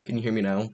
Can you hear me now?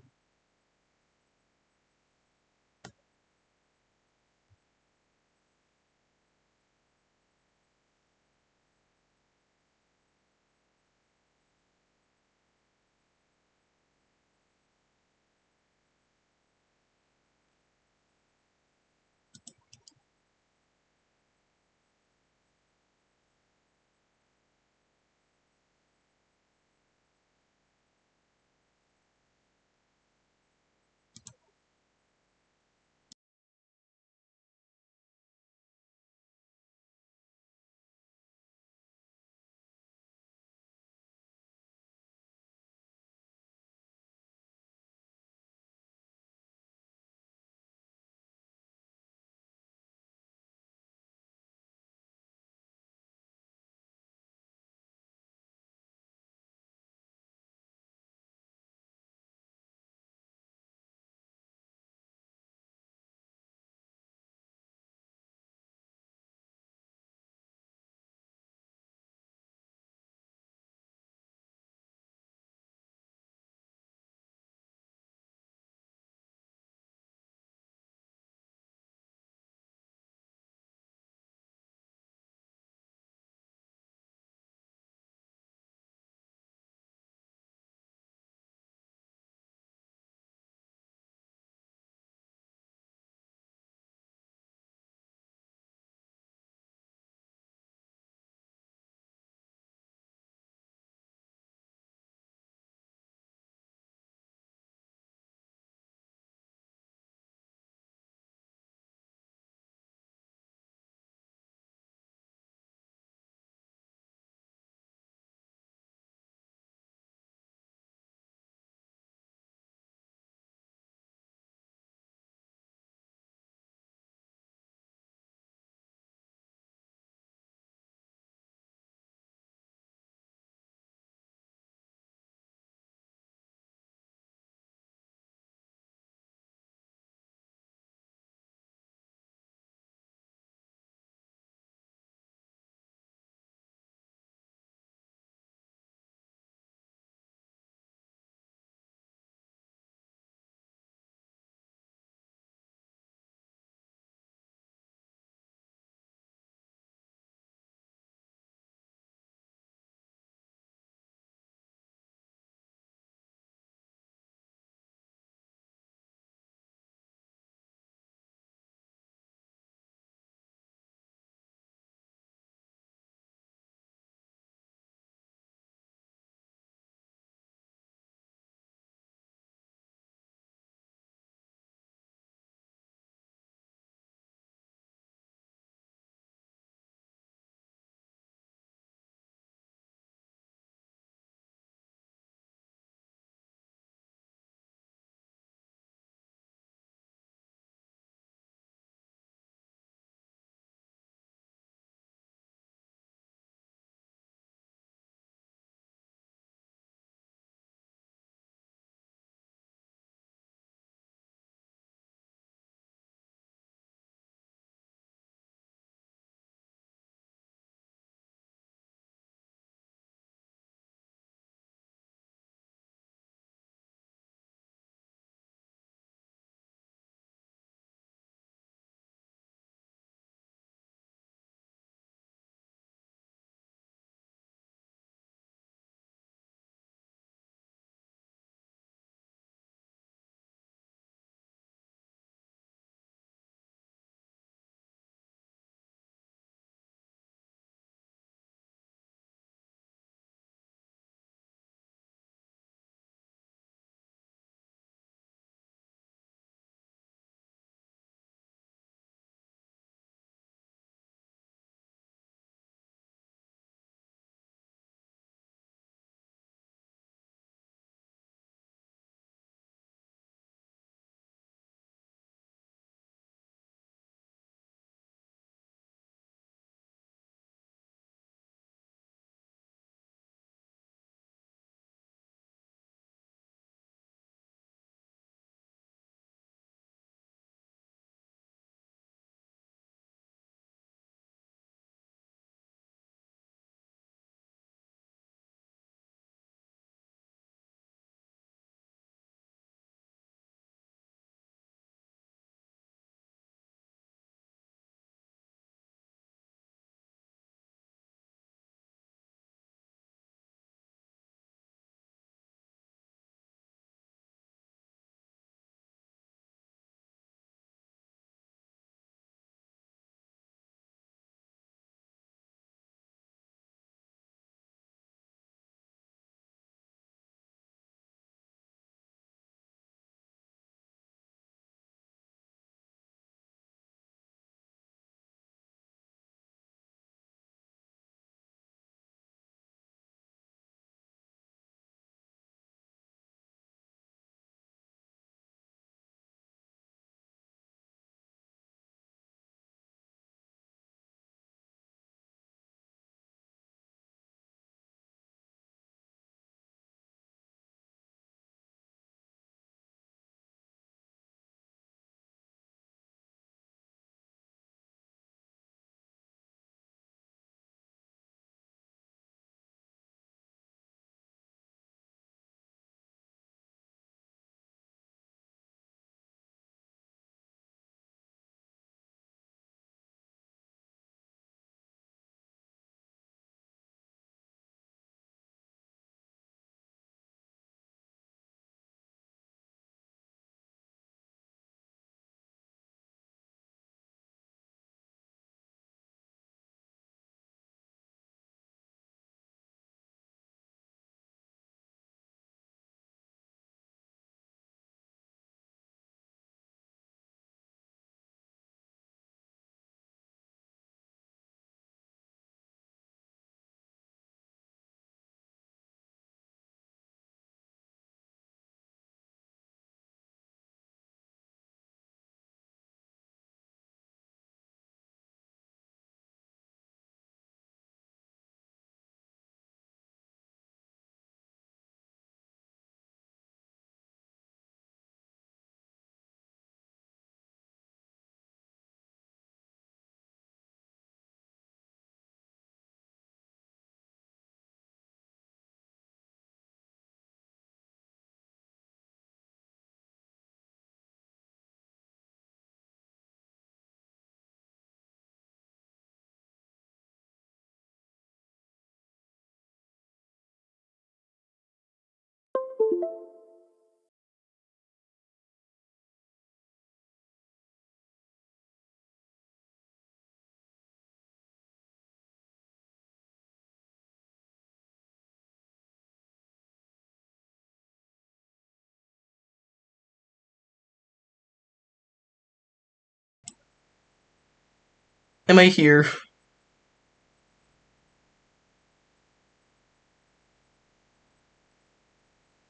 Am I here?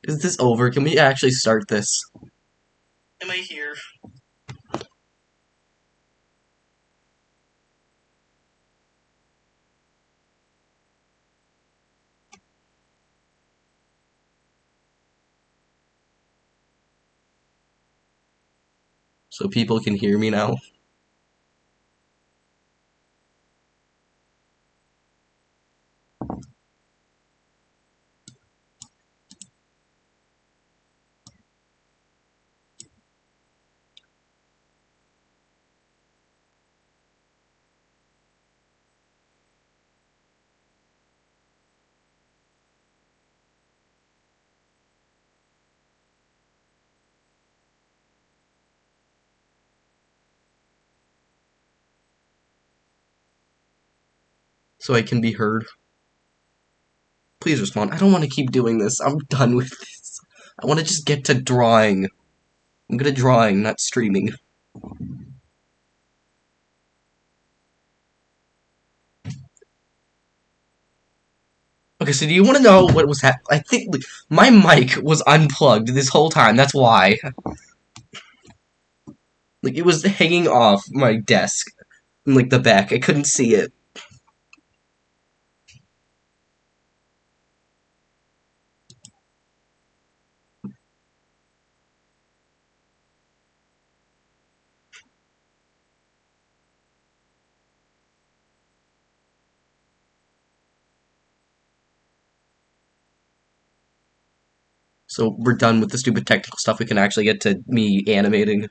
Is this over? Can we actually start this? Am I here? So people can hear me now? So I can be heard? Please respond. I don't want to keep doing this. I'm done with this. I want to just get to drawing. I'm good at drawing, not streaming. Okay, so do you want to know what was happening? I think like, my mic was unplugged this whole time. That's why. Like, it was hanging off my desk. In, like, the back. I couldn't see it. So we're done with the stupid technical stuff. We can actually get to me animating.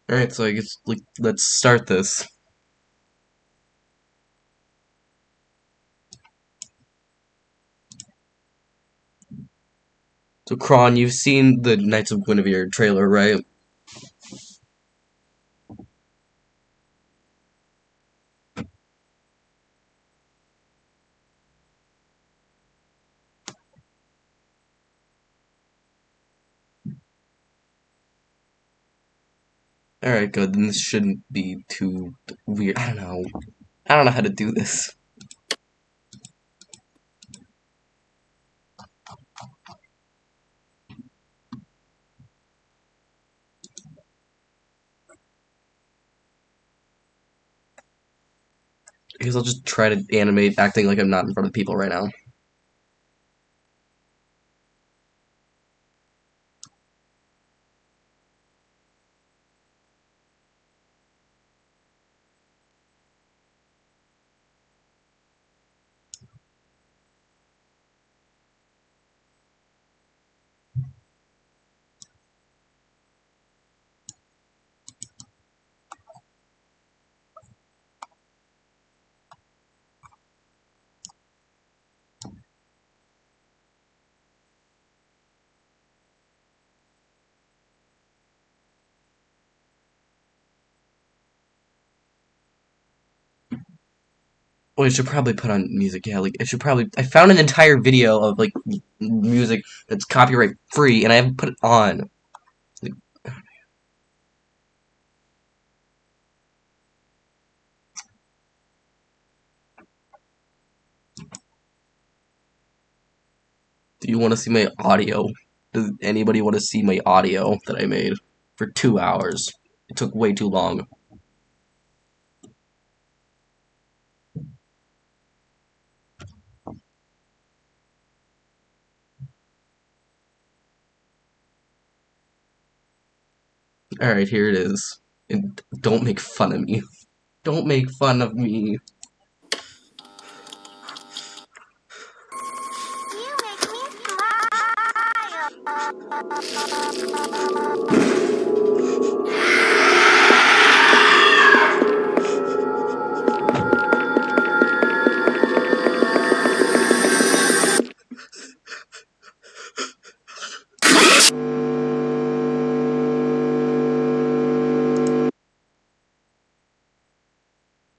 Alright, so I guess, like, let's start this. So, Kron, you've seen the Knights of Guinevere trailer, right? Alright, good. Then this shouldn't be too weird. I don't know. I don't know how to do this. I guess I'll just try to animate acting like I'm not in front of people right now. Oh, I should probably put on music. Yeah, like I should probably. I found an entire video of like music that's copyright free, and I haven't put it on. Like, do you want to see my audio? Does anybody want to see my audio that I made for 2 hours? It took way too long. Alright, here it is. And don't make fun of me. Don't make fun of me. You make me smile.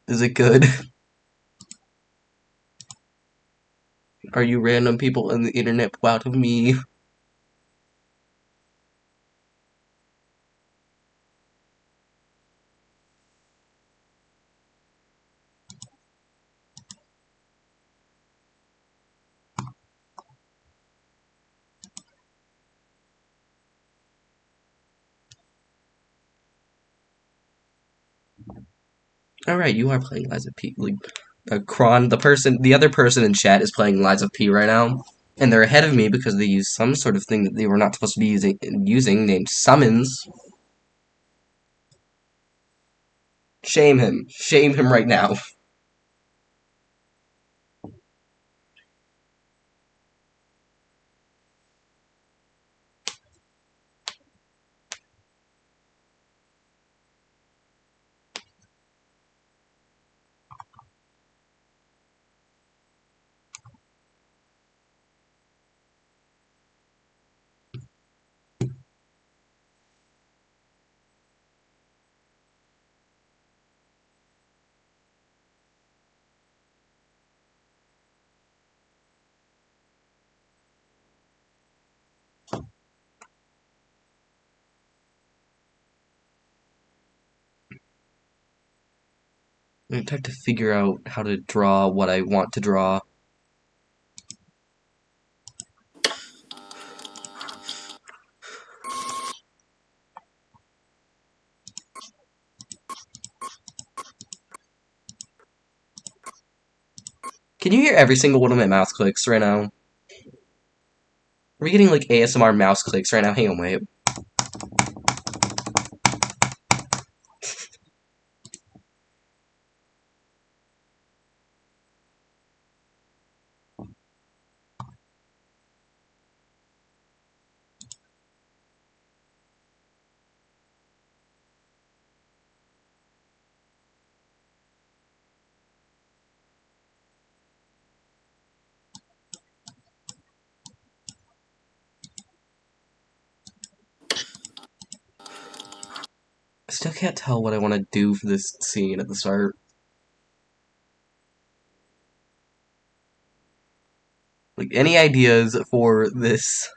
Is it good? Are you random people on the internet proud of me? Alright, you are playing Lies of P. Like, Kron, the other person in chat is playing Lies of P right now. And they're ahead of me because they use some sort of thing that they were not supposed to be using named summons. Shame him. Shame him right now. I'm trying to figure out how to draw what I want to draw. Can you hear every single one of my mouse clicks right now? Are we getting like ASMR mouse clicks right now? Hang on, wait. I still can't tell what I want to do for this scene at the start. Like, any ideas for this?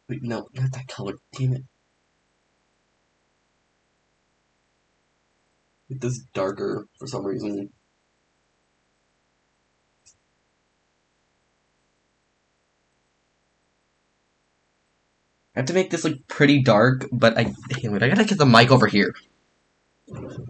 Wait, no, not that color. Damn it. Make this darker for some reason. I have to make this like pretty dark, but damn it, I gotta get the mic over here.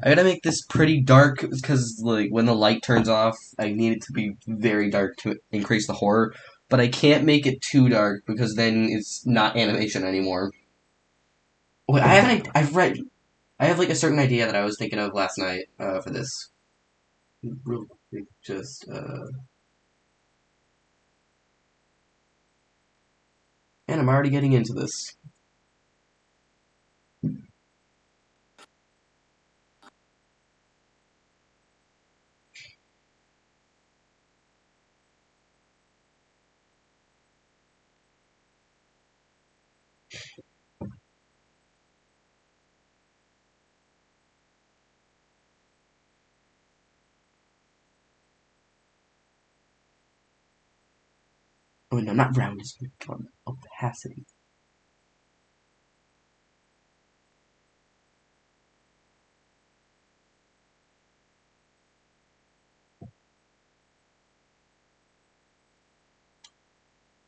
I gotta make this pretty dark because like when the light turns off, I need it to be very dark to increase the horror. But I can't make it too dark because then it's not animation anymore. Wait, I have like a certain idea that I was thinking of last night for this. Real quick, just and I'm already getting into this. no, not roundness. God, opacity.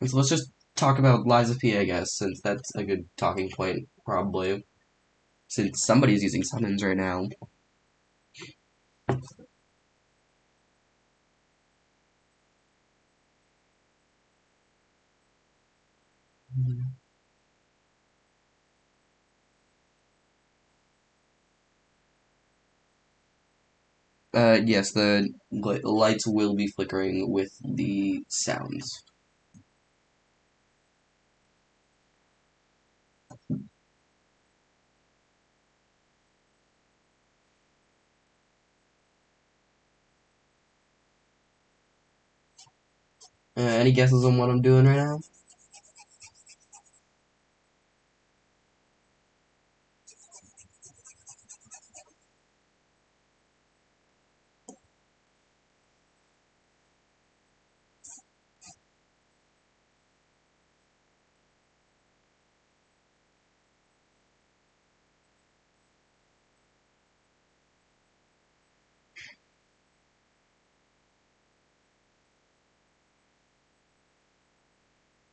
So let's just talk about Liza P, I guess, since that's a good talking point, probably. Since somebody's using summons right now. Yes, the lights will be flickering with the sounds. Any guesses on what I'm doing right now?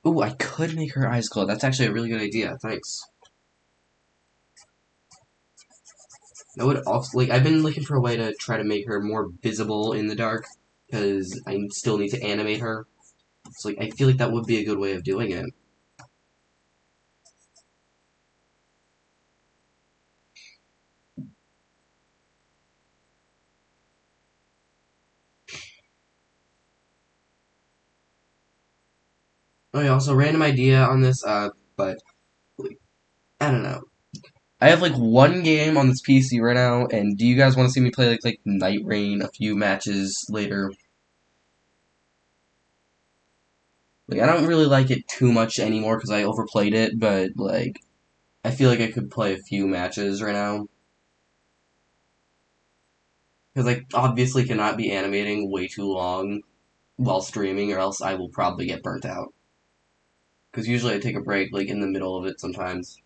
Ooh, I could make her eyes glow. That's actually a really good idea. Thanks. I would also like. I've been looking for a way to try to make her more visible in the dark because I still need to animate her. So like, I feel like that would be a good way of doing it. Okay, also random idea on this. But like, I don't know. I have like one game on this PC right now, and do you guys want to see me play like Night Rain a few matches later? Like I don't really like it too much anymore because I overplayed it, but like I feel like I could play a few matches right now because I obviously cannot be animating way too long while streaming, or else I will probably get burnt out. Because usually I take a break like in the middle of it sometimes.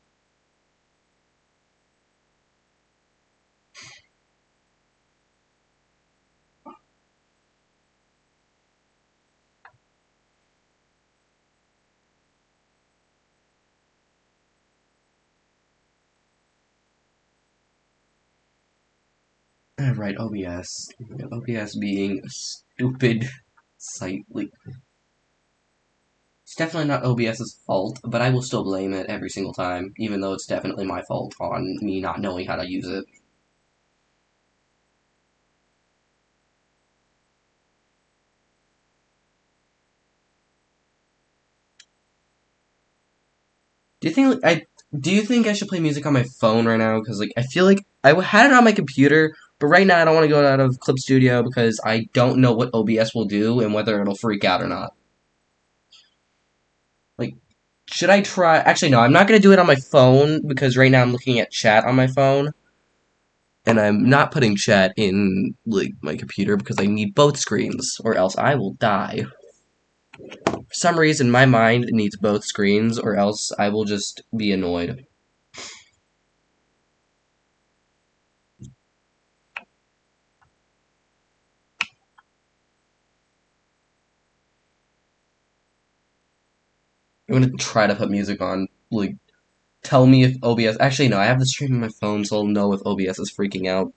Right, OBS. OBS being a stupid site. Like, it's definitely not OBS's fault, but I will still blame it every single time, even though it's definitely my fault on me not knowing how to use it. Do you think do you think I should play music on my phone right now? Because like I feel like I had it on my computer, but right now I don't want to go out of Clip Studio because I don't know what OBS will do and whether it'll freak out or not. Like, should I try? Actually, no. I'm not gonna do it on my phone because right now I'm looking at chat on my phone, and I'm not putting chat in like my computer because I need both screens, or else I will die. For some reason, my mind needs both screens, or else I will just be annoyed. I'm gonna try to put music on. Like, tell me if OBS. Actually, no. I have the stream on my phone, so I'll know if OBS is freaking out.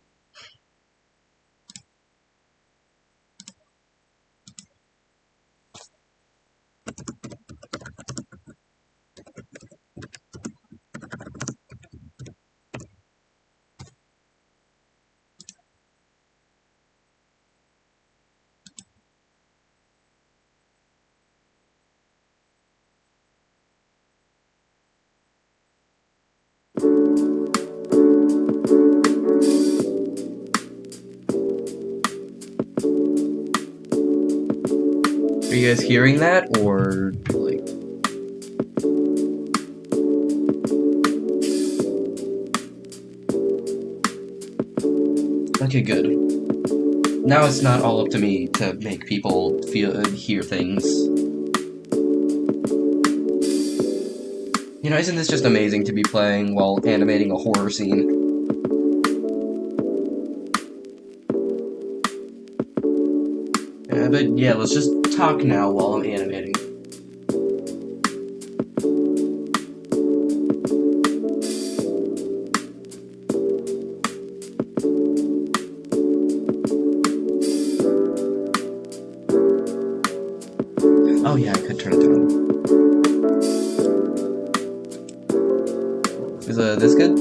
Are you guys hearing that, or like? Okay, good. Now it's not all up to me to make people hear things. You know, isn't this just amazing to be playing while animating a horror scene? But yeah, let's just talk now while I'm animating. Oh yeah, I could turn it down. Is this good?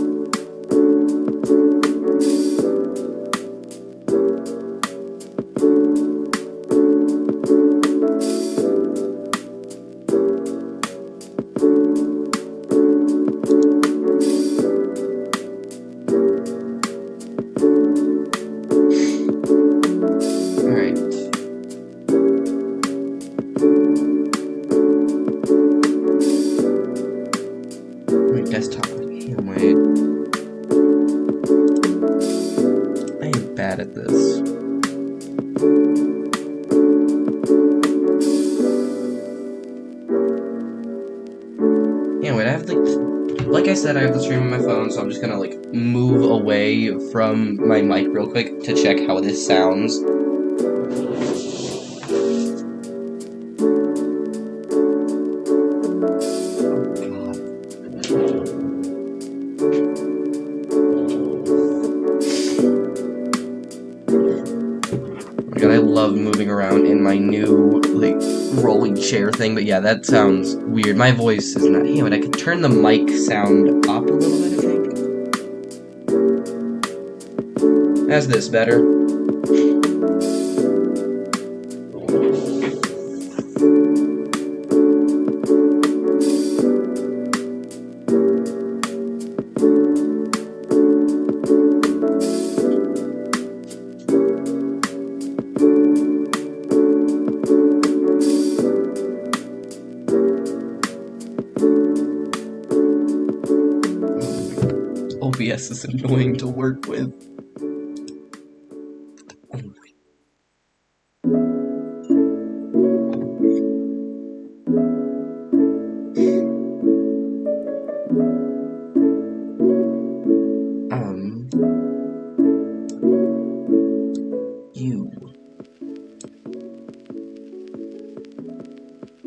Alright. My desktop. Damn, wait. I am bad at this. Yeah, wait, I have like I said, I have the stream on my phone, so I'm just gonna like move away from my mic real quick to check how this sounds. God, I love moving around in my new, like, rolling chair thing, but yeah, that sounds weird. My voice is not... Damn it, I could turn the mic sound up a little bit, I think. How's this better? OBS is annoying to work with.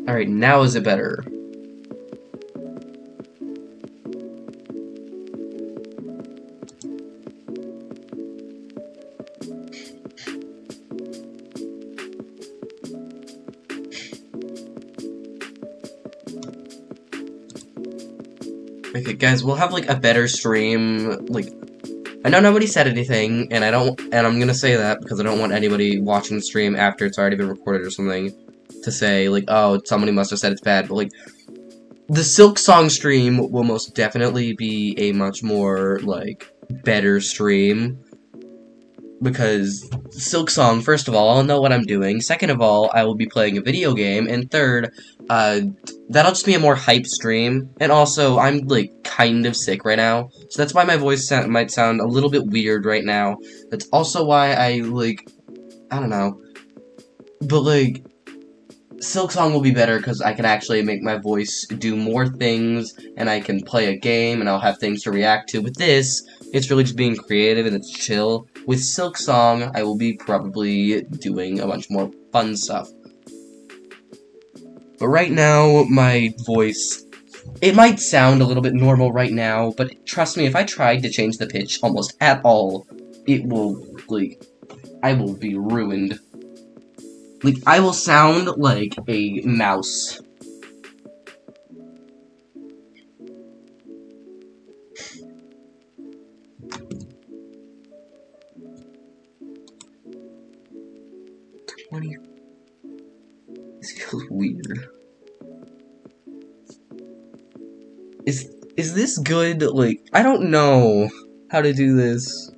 Alright, now is it better? Okay, guys, we'll have, like, a better stream, like, I know nobody said anything, and I'm gonna say that because I don't want anybody watching the stream after it's already been recorded or something to say, like, oh, somebody must have said it's bad, but, like, the Silk Song stream will most definitely be a much more, like, better stream, because Silk Song, first of all, I'll know what I'm doing, second of all, I will be playing a video game, and third, that'll just be a more hype stream, and also, I'm, like, kind of sick right now, so that's why my voice might sound a little bit weird right now. That's also why I, like, I don't know, but, like, Silk Song will be better because I can actually make my voice do more things, and I can play a game, and I'll have things to react to. With this, it's really just being creative, and it's chill. With Silk Song, I will be probably doing a bunch more fun stuff. But right now, my voice, it might sound a little bit normal right now, but trust me, if I tried to change the pitch almost at all, it will, like, I will be ruined. Like, I will sound like a mouse. This feels weird. Is this good? Like, I don't know how to do this.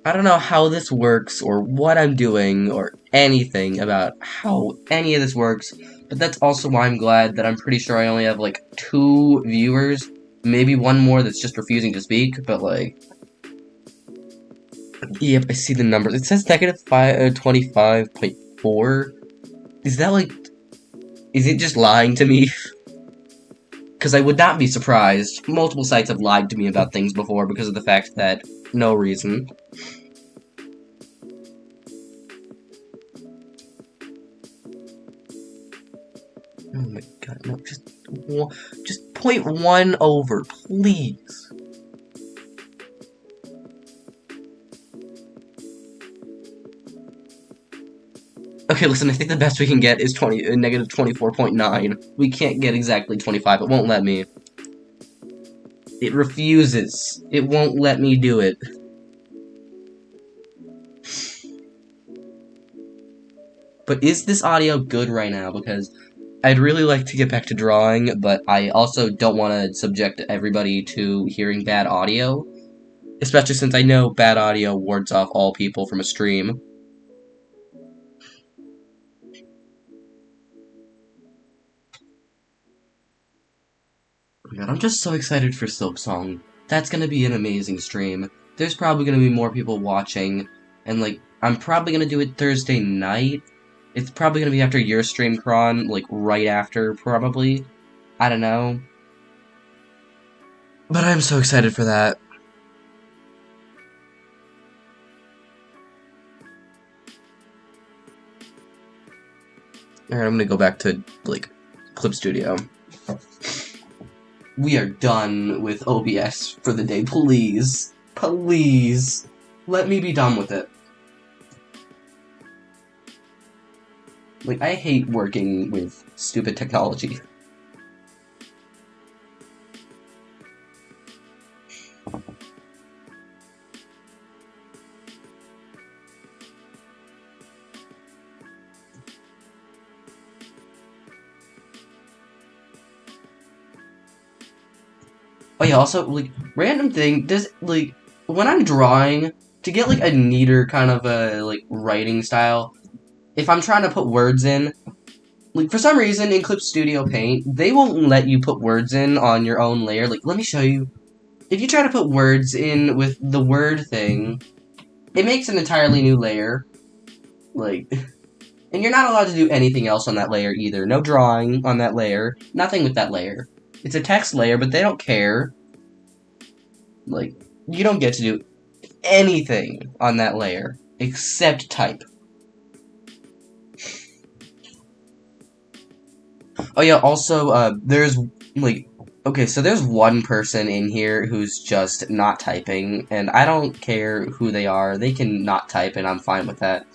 I don't know how this works, or what I'm doing, or anything about how any of this works, but that's also why I'm glad that I'm pretty sure I only have, like, 2 viewers, maybe one more that's just refusing to speak, but, like... Yep, I see the numbers. It says negative 25.4. Is that, like... Is it just lying to me? Because I would not be surprised. Multiple sites have lied to me about things before because of the fact that no reason. Oh my god, no, just 0.1 over, please. Okay, listen, I think the best we can get is negative 24.9. We can't get exactly 25, it won't let me. It refuses. It won't let me do it. But is this audio good right now? Because I'd really like to get back to drawing, but I also don't want to subject everybody to hearing bad audio. Especially since I know bad audio wards off all people from a stream. Oh my god, I'm just so excited for Silksong. That's gonna be an amazing stream. There's probably gonna be more people watching, and like, I'm probably gonna do it Thursday night. It's probably gonna be after your stream, Kron, like right after, probably. I don't know. But I'm so excited for that. Alright, I'm gonna go back to, like, Clip Studio. We are done with OBS for the day, please. Please. Let me be done with it. Like, I hate working with stupid technology. Oh yeah, also, like, random thing, does, like, when I'm drawing, to get, like, a neater kind of, like, writing style, if I'm trying to put words in, like, for some reason, in Clip Studio Paint, they won't let you put words in on your own layer. Like, let me show you. If you try to put words in with the word thing, it makes an entirely new layer. Like, and you're not allowed to do anything else on that layer either. No drawing on that layer. Nothing with that layer. It's a text layer, but they don't care. Like, you don't get to do anything on that layer except type. Oh yeah, also, there's, like, okay, so there's one person in here who's just not typing, and I don't care who they are. They can not type, and I'm fine with that.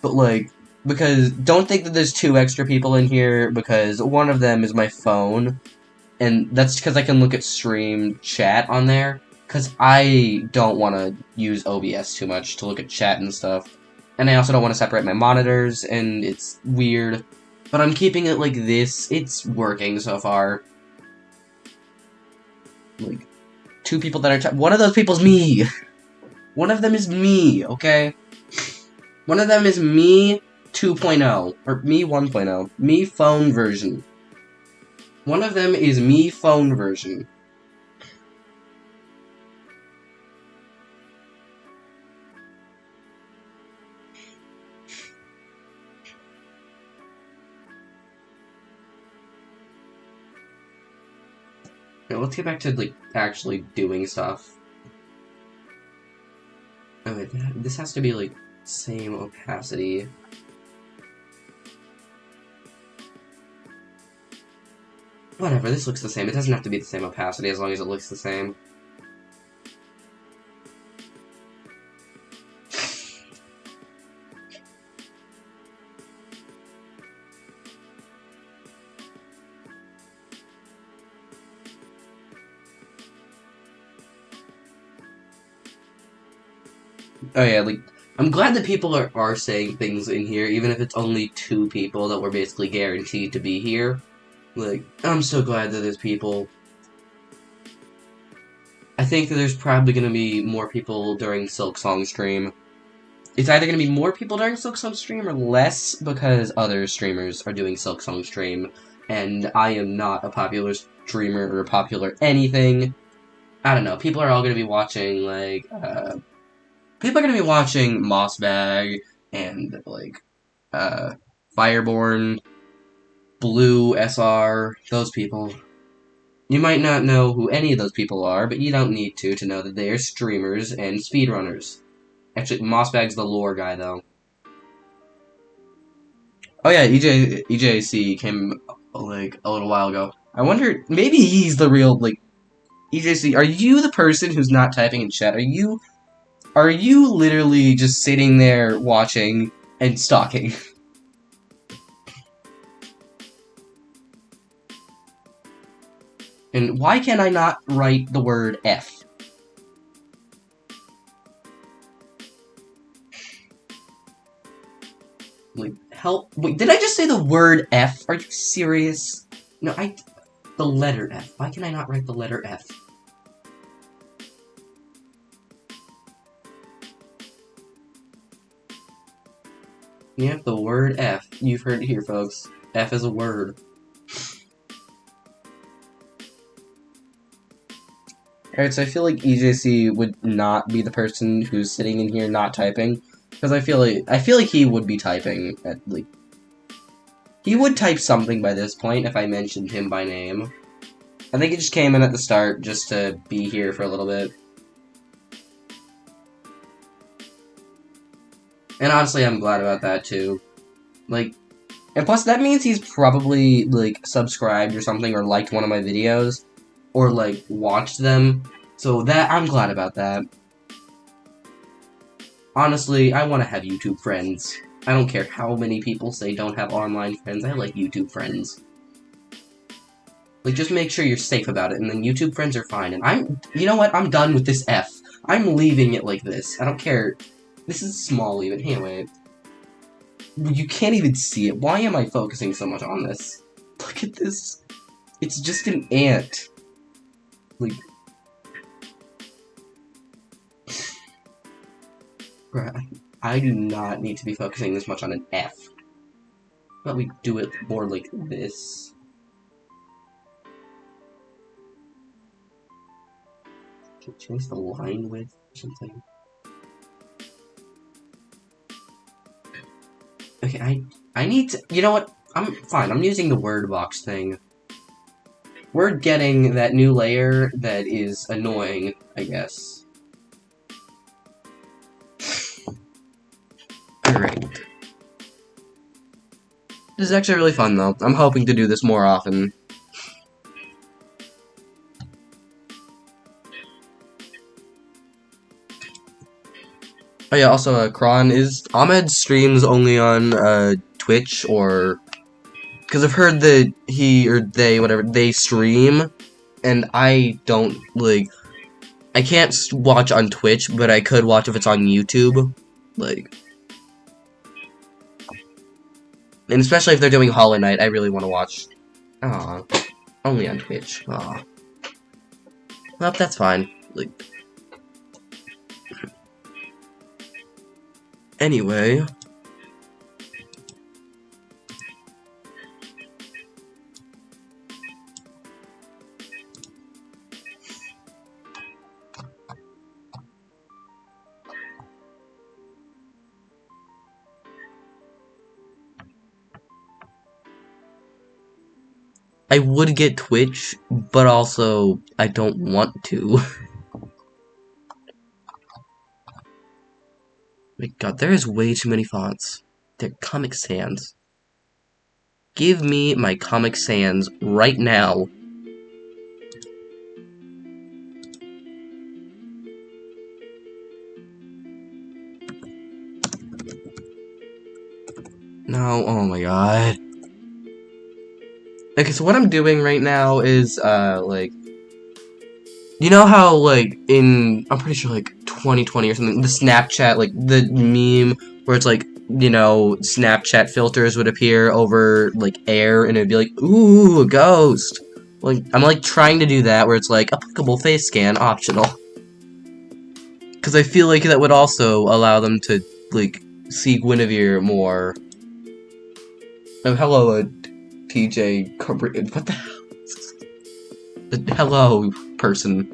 But, like, because don't think that there's two extra people in here, because one of them is my phone, and that's because I can look at stream chat on there, because I don't want to use OBS too much to look at chat and stuff. And I also don't want to separate my monitors, and it's weird. But I'm keeping it like this. It's working so far. Like, two people that are one of those people's me. One of them is me, okay? One of them is me 2.0, or me 1.0, me phone version. One of them is me phone version. Now, let's get back to, like, actually doing stuff. Oh, wait, this has to be, like, same opacity. Whatever, this looks the same. It doesn't have to be the same opacity as long as it looks the same. Oh yeah, like, I'm glad that people are saying things in here, even if it's only two people that were basically guaranteed to be here. Like, I'm so glad that there's people. I think that there's probably gonna be more people during Silksong stream. It's either gonna be more people during Silksong stream or less because other streamers are doing Silksong stream, and I am not a popular streamer or a popular anything. I don't know, people are all gonna be watching, like, people are gonna be watching Mossbag and, like, Fireborn, Blue, SR, those people. You might not know who any of those people are, but you don't need to know that they are streamers and speedrunners. Actually, Mossbag's the lore guy, though. Oh yeah, EJC came, like, a little while ago. I wonder, maybe he's the real, like, EJC, are you the person who's not typing in chat? Are you literally just sitting there watching and stalking? And why can I not write the word F? Like, help. Wait, did I just say the word F? Are you serious? No, the letter F. Why can I not write the letter F? Yeah, the word F. You've heard it here, folks. F is a word. Alright, so I feel like EJC would not be the person who's sitting in here not typing. Because I feel like he would be typing at, like... He would type something by this point if I mentioned him by name. I think he just came in at the start just to be here for a little bit. And honestly, I'm glad about that, too. Like, and plus that means he's probably, like, subscribed or something, or liked one of my videos, or, like, watched them. So that, I'm glad about that. Honestly, I want to have YouTube friends. I don't care how many people say don't have online friends, I like YouTube friends. Like, just make sure you're safe about it, and then YouTube friends are fine. And you know what? I'm done with this F. I'm leaving it like this. I don't care. This is small even. Anyway. You can't even see it. Why am I focusing so much on this? Look at this. It's just an ant. Like... I do not need to be focusing this much on an F. How about we do it more like this? Can I change the line width or something? Okay, I need to... You know what? I'm fine. I'm using the word box thing. We're getting that new layer that is annoying, I guess. Alright. This is actually really fun, though. I'm hoping to do this more often. Oh yeah, also, Kron, is Ahmed streams only on, Twitch, or... Because I've heard that he, or they, whatever, they stream, and I don't, like... I can't watch on Twitch, but I could watch if it's on YouTube. Like... And especially if they're doing Hollow Knight, I really want to watch. Aw. Only on Twitch. Aw. Well, that's fine. Like... Anyway... I would get Twitch, but also, I don't want to. My god, there is way too many fonts. They're Comic Sans. Give me my Comic Sans right now. No, oh my god. Okay, so what I'm doing right now is, like... You know how, like, I'm pretty sure, like, 2020 or something, the Snapchat, like, the meme where it's, like, you know, Snapchat filters would appear over, like, air, and it'd be like, ooh, a ghost! Like, I'm, like, trying to do that, where it's, like, applicable face scan, optional. Because I feel like that would also allow them to, like, see Guinevere more. Oh, hello, TJ, what the hell? Hello, person.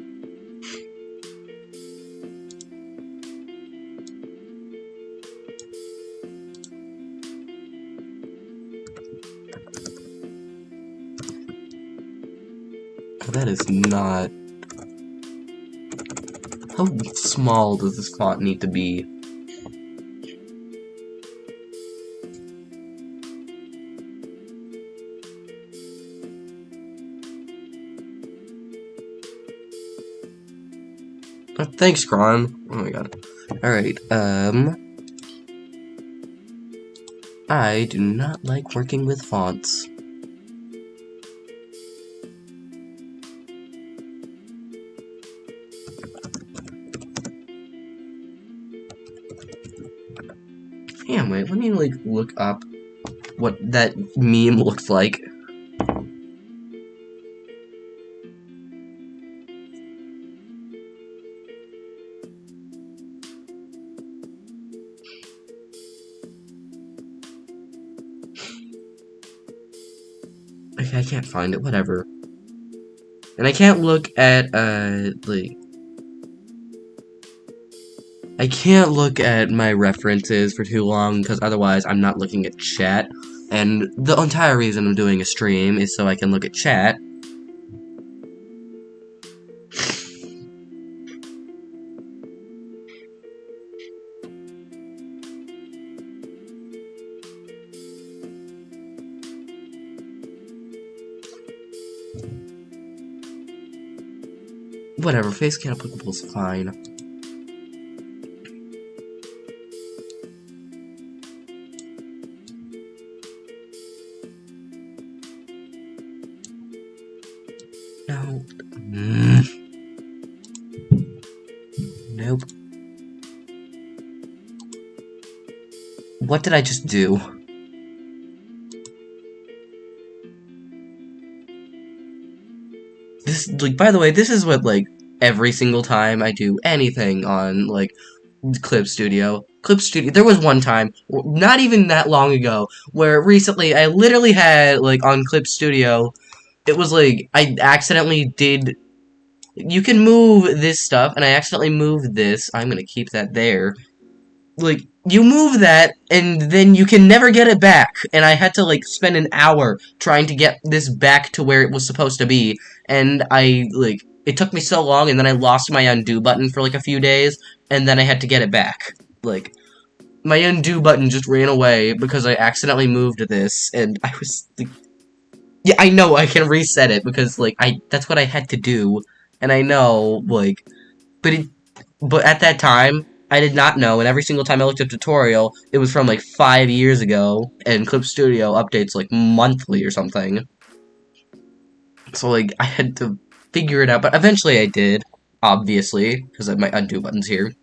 That is not... How small does this font need to be? Oh, thanks, Gron. Oh my god. Alright, I do not like working with fonts. Damn, wait, let me, like, look up what that meme looks like. Okay, I can't find it, whatever. And I can't look at, like... I can't look at my references for too long, because otherwise I'm not looking at chat. And the entire reason I'm doing a stream is so I can look at chat. Whatever, face can't applicable is fine. No. Nope. What did I just do? This, like, by the way, this is what, like, every single time I do anything on, like, Clip Studio. There was one time, not even that long ago, where recently I literally had, like, on Clip Studio, it was like, I accidentally did... You can move this stuff, and I accidentally moved this. I'm gonna keep that there. Like, you move that, and then you can never get it back. And I had to, like, spend an hour trying to get this back to where it was supposed to be. And it took me so long, and then I lost my undo button for, like, a few days, and then I had to get it back. Like, my undo button just ran away because I accidentally moved this, and I was, like... Yeah, I know, I can reset it, because, like, that's what I had to do. And I know, like... But at that time, I did not know, and every single time I looked at a tutorial, it was from like 5 years ago, and Clip Studio updates like monthly or something. So like, I had to figure it out, but eventually I did, obviously, because my undo button's here.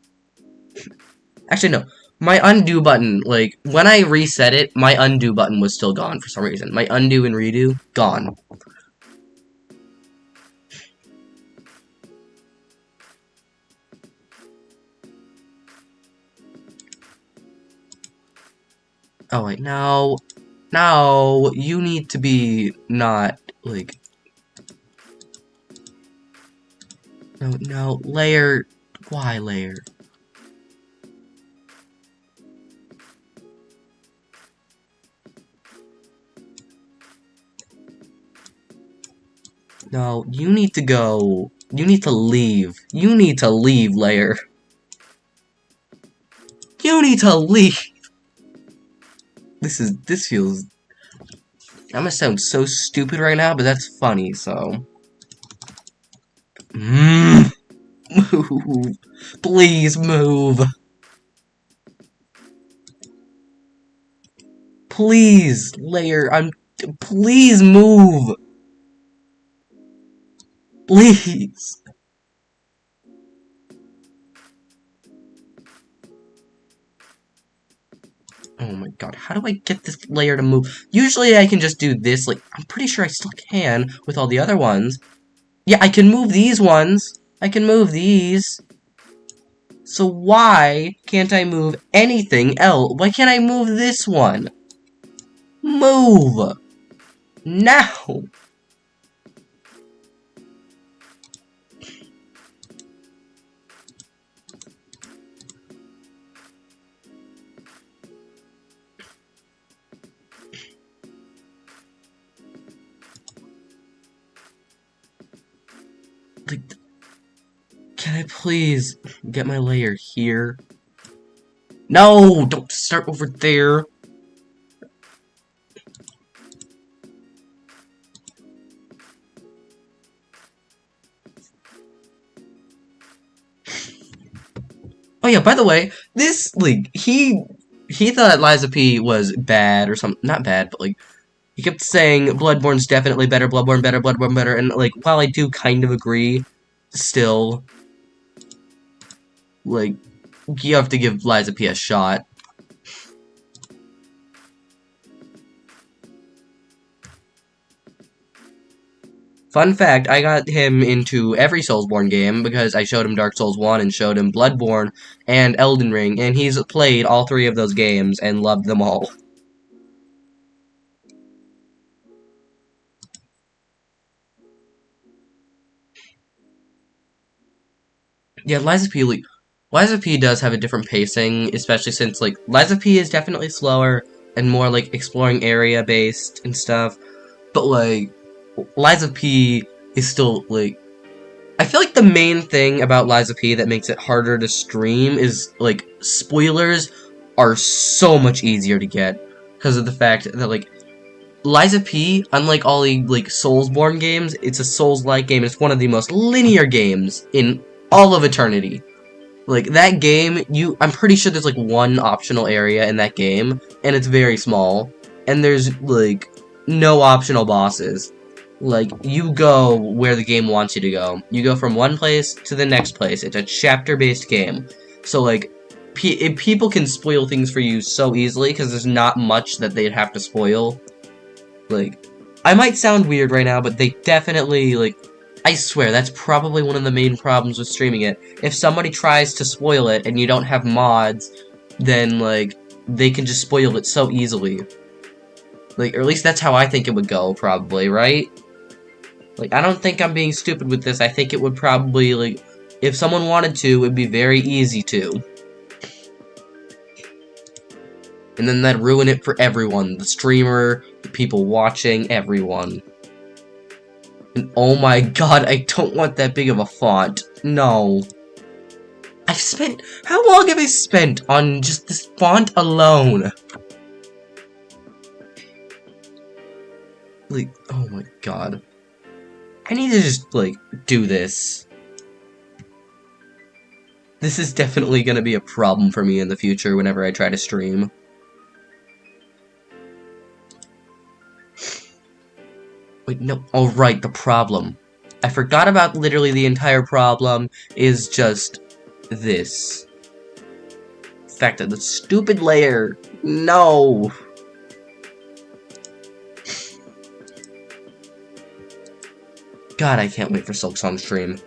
Actually, no. My undo button, like, when I reset it, my undo button was still gone for some reason. My undo and redo, gone. Oh, wait, no. No, you need to be not, like... No, layer... Why layer? No, you need to go... You need to leave. You need to leave, layer. You need to leave! This feels... I'm gonna sound so stupid right now, but that's funny, so... Move! Please move! Please, layer, Please move! Please! Oh my god, how do I get this layer to move? Usually I can just do this, like, I'm pretty sure I still can with all the other ones. Yeah, I can move these ones. I can move these. So why can't I move anything else? Why can't I move this one? Move! Now! Like, can I please get my layer here? No! Don't start over there! Oh yeah, by the way, this, like, he thought Liza P was bad or something. Not bad, but, like, he kept saying, Bloodborne's definitely better, Bloodborne better, Bloodborne better, and, like, while I do kind of agree, still, like, you have to give Liza P a shot. Fun fact, I got him into every Soulsborne game because I showed him Dark Souls 1 and showed him Bloodborne and Elden Ring, and he's played all 3 of those games and loved them all. Yeah, Liza P does have a different pacing, especially since, like, Liza P is definitely slower and more, like, exploring area-based and stuff, but, like, Liza P is still, like, I feel like the main thing about Liza P that makes it harder to stream is, like, spoilers are so much easier to get because of the fact that, like, Liza P, unlike all the, like, Soulsborne games, it's a Souls-like game. It's one of the most linear games in all of eternity. Like, that game, I'm pretty sure there's, like, one optional area in that game, and it's very small, and there's, like, no optional bosses. Like, you go where the game wants you to go. You go from one place to the next place. It's a chapter-based game. So, like, people can spoil things for you so easily, because there's not much that they'd have to spoil. Like, I might sound weird right now, but they definitely, like, I swear, that's probably one of the main problems with streaming it. If somebody tries to spoil it and you don't have mods, then, like, they can just spoil it so easily. Like, or at least that's how I think it would go, probably, right? Like, I don't think I'm being stupid with this. I think it would probably, like, if someone wanted to, it would be very easy to. And then that'd ruin it for everyone. The streamer, the people watching, everyone. And oh my god, I don't want that big of a font. No. How long have I spent on just this font alone? Like, oh my god. I need to just, like, do this. This is definitely gonna be a problem for me in the future whenever I try to stream. Wait, no. Oh, right, the problem. I forgot about literally the entire problem is just this. The fact that the stupid layer. No. God, I can't wait for Silk's on stream.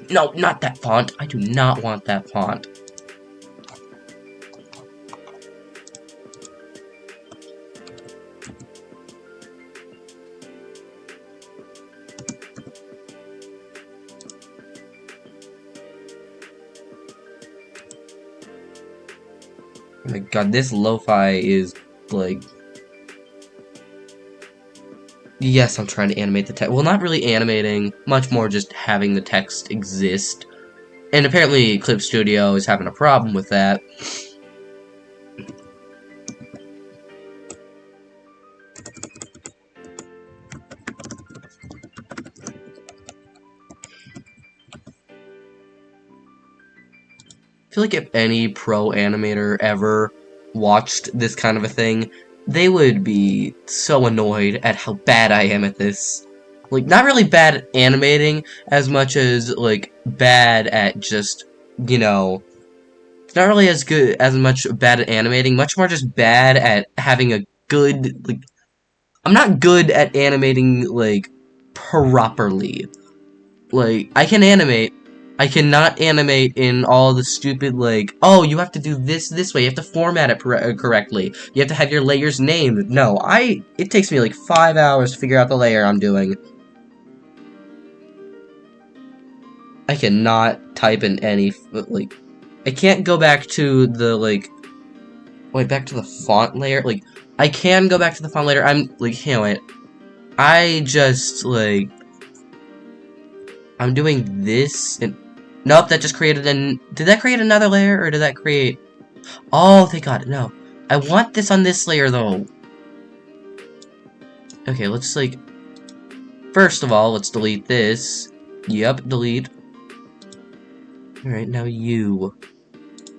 No, not that font. I do not want that font. Oh my god, this lo-fi is, like... Yes, I'm trying to animate the text. Well, not really animating, much more just having the text exist. And apparently Clip Studio is having a problem with that. I feel like if any pro animator ever watched this kind of a thing, they would be so annoyed at how bad I am at this. Like, not really bad at animating, as much as, like, bad at just, you know... It's not really as much bad at animating, much more just bad at having a good, like... I'm not good at animating, like, properly. Like, I can animate. I cannot animate in all the stupid, like, oh, you have to do this way, you have to format it correctly, you have to have your layers named. No, it takes me like 5 hours to figure out the layer I'm doing. I cannot type in any, like, I can't go back to the, like, wait, back to the font layer? Like, I can go back to the font layer, I'm, like, you know what, I just, like, I'm doing this, and nope, that just created did that create another layer, or did that create, oh, thank God, no. I want this on this layer, though. Okay, let's, like, first of all, let's delete this. Yep, delete. Alright, now you.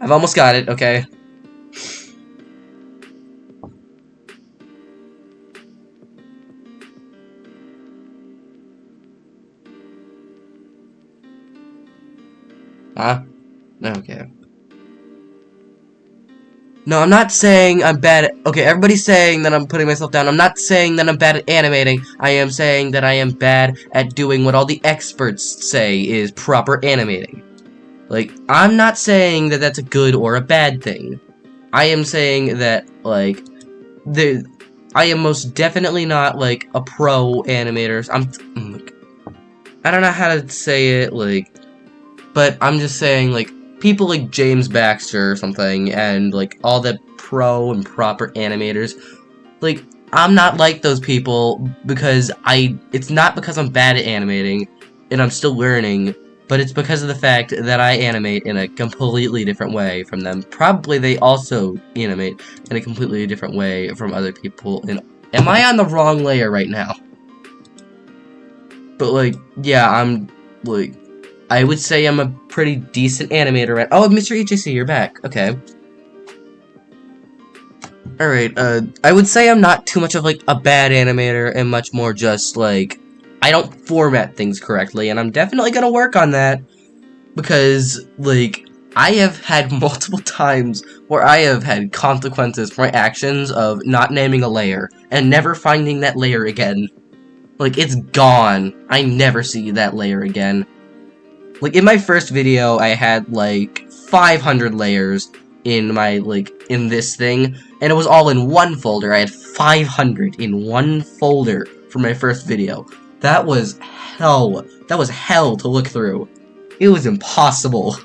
I've almost got it, okay. Huh? Okay. No, I'm not saying I'm bad at— okay, everybody's saying that I'm putting myself down. I'm not saying that I'm bad at animating. I am saying that I am bad at doing what all the experts say is proper animating. Like, I'm not saying that that's a good or a bad thing. I am saying that, like, I am most definitely not, like, a pro animator. Like, I don't know how to say it, like, but I'm just saying, like, people like James Baxter or something, and, like, all the pro and proper animators, like, I'm not like those people because it's not because I'm bad at animating, and I'm still learning, but it's because of the fact that I animate in a completely different way from them. Probably they also animate in a completely different way from other people, and am I on the wrong layer right now? But, like, yeah, I'm, like, I would say I'm a pretty decent animator at— oh, Mr. EJC, you're back. Okay. Alright, I would say I'm not too much of, like, a bad animator, and much more just, like, I don't format things correctly, and I'm definitely gonna work on that, because, like, I have had multiple times where I have had consequences for my actions of not naming a layer, and never finding that layer again. Like, it's gone. I never see that layer again. Like, in my first video, I had, like, 500 layers in my, like, in this thing, and it was all in one folder. I had 500 in one folder for my first video. That was hell. That was hell to look through. It was impossible.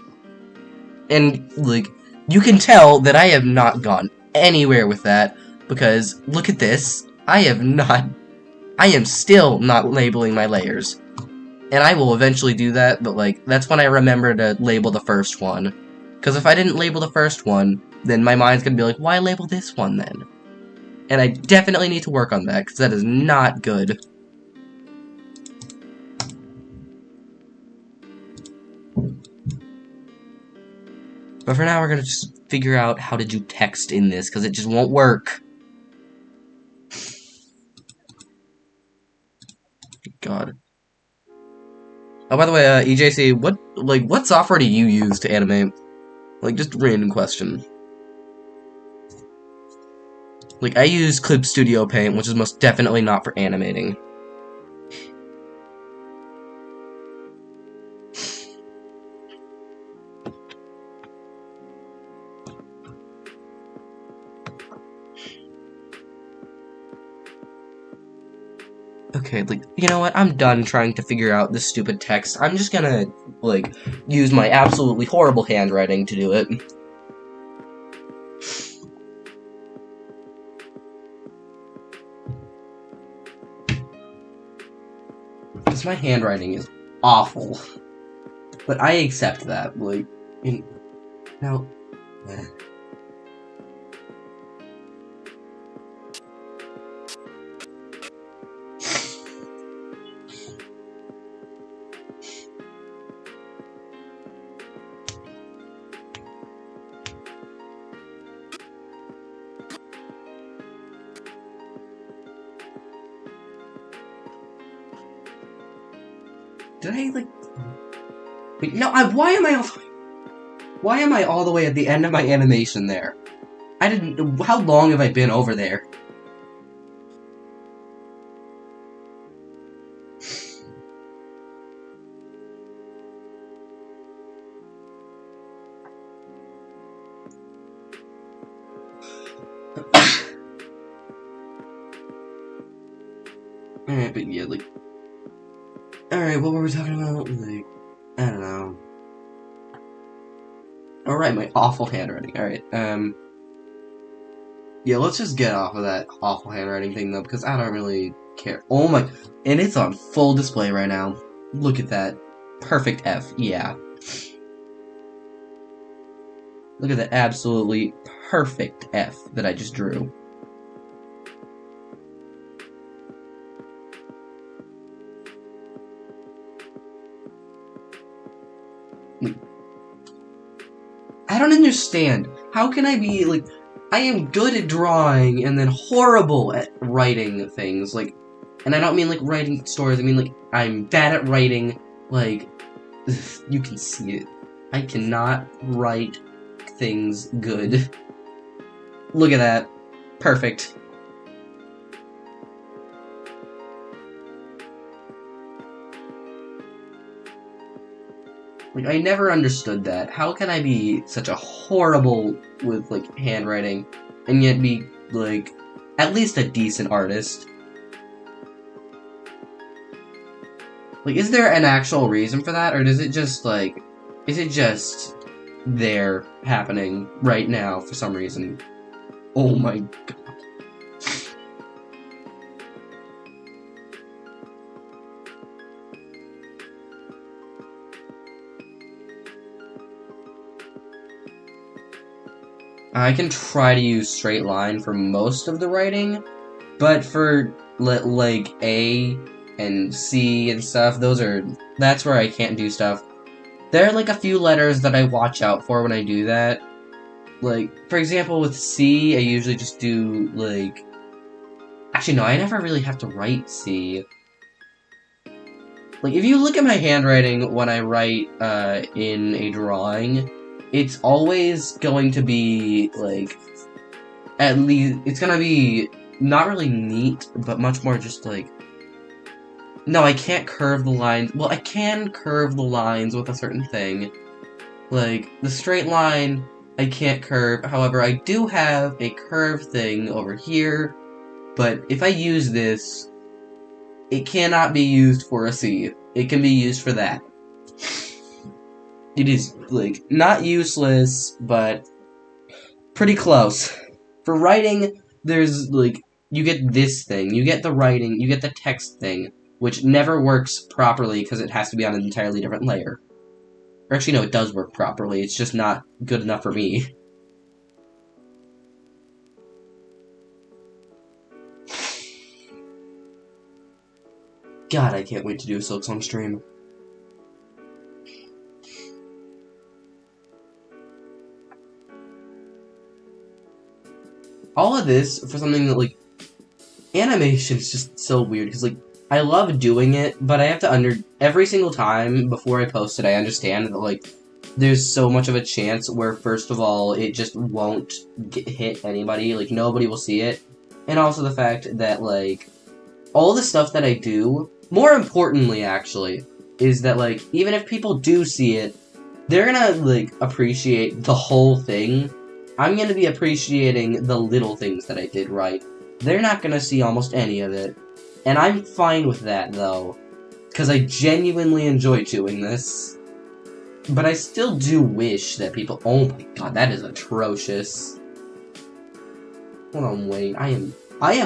And, like, you can tell that I have not gone anywhere with that, because, look at this. I am still not labeling my layers. And I will eventually do that, but, like, that's when I remember to label the first one. Because if I didn't label the first one, then my mind's gonna be like, why label this one, then? And I definitely need to work on that, because that is not good. But for now, we're gonna just figure out how to do text in this, because it just won't work. God. Oh, by the way, EJC, what software do you use to animate? Like, just a random question. Like, I use Clip Studio Paint, which is most definitely not for animating. Okay, like, you know what? I'm done trying to figure out this stupid text. I'm just gonna, like, use my absolutely horrible handwriting to do it. Because my handwriting is awful. But I accept that, like, now... Did I, like... Wait, no, why am I all the way at the end of my animation there? How long have I been over there? Alright, but yeah, like... Alright, what were we talking about? Like, I don't know. Alright, my awful handwriting. Alright, yeah, let's just get off of that awful handwriting thing, though, because I don't really care. Oh my... And it's on full display right now. Look at that. perfect F, yeah. Look at that absolutely perfect F that I just drew. I don't understand. How can I be, like, I am good at drawing and then horrible at writing things, like, and I don't mean, like, writing stories, I mean, like, I'm bad at writing, like, you can see it. I cannot write things good. Look at that. Perfect. Like, I never understood that. How can I be such a horrible with, like, handwriting, and yet be, like, at least a decent artist? Like, is there an actual reason for that, or does it just, like, is it just there, happening, right now, for some reason? Oh my god. I can try to use straight line for most of the writing, but for, like, A and C and stuff, that's where I can't do stuff. There are, like, a few letters that I watch out for when I do that. Like, for example, with C, I usually just do, like... Actually, no, I never really have to write C. Like, if you look at my handwriting when I write, in a drawing, it's always going to be, like, at least, it's gonna be not really neat, but much more just, like... No, I can't curve the lines. Well, I can curve the lines with a certain thing. Like, the straight line, I can't curve. However, I do have a curve thing over here, but if I use this, it cannot be used for a C. It can be used for that. It is, like, not useless, but pretty close. For writing, there's, like, you get this thing, you get the writing, you get the text thing, which never works properly because it has to be on an entirely different layer. Or actually, no, it does work properly, it's just not good enough for me. God, I can't wait to do Silks on stream. All of this for something that, like, animation is just so weird, because, like, I love doing it, but I have to every single time before I post it, I understand that, like, there's so much of a chance where, first of all, it just won't hit anybody, like, nobody will see it, and also the fact that, like, all the stuff that I do, more importantly, actually, is that, like, even if people do see it, they're gonna, like, appreciate the whole thing. I'm gonna be appreciating the little things that I did right. They're not gonna see almost any of it. And I'm fine with that, though. Because I genuinely enjoy doing this. But I still do wish that people... Oh my god, that is atrocious. Hold on, wait. I am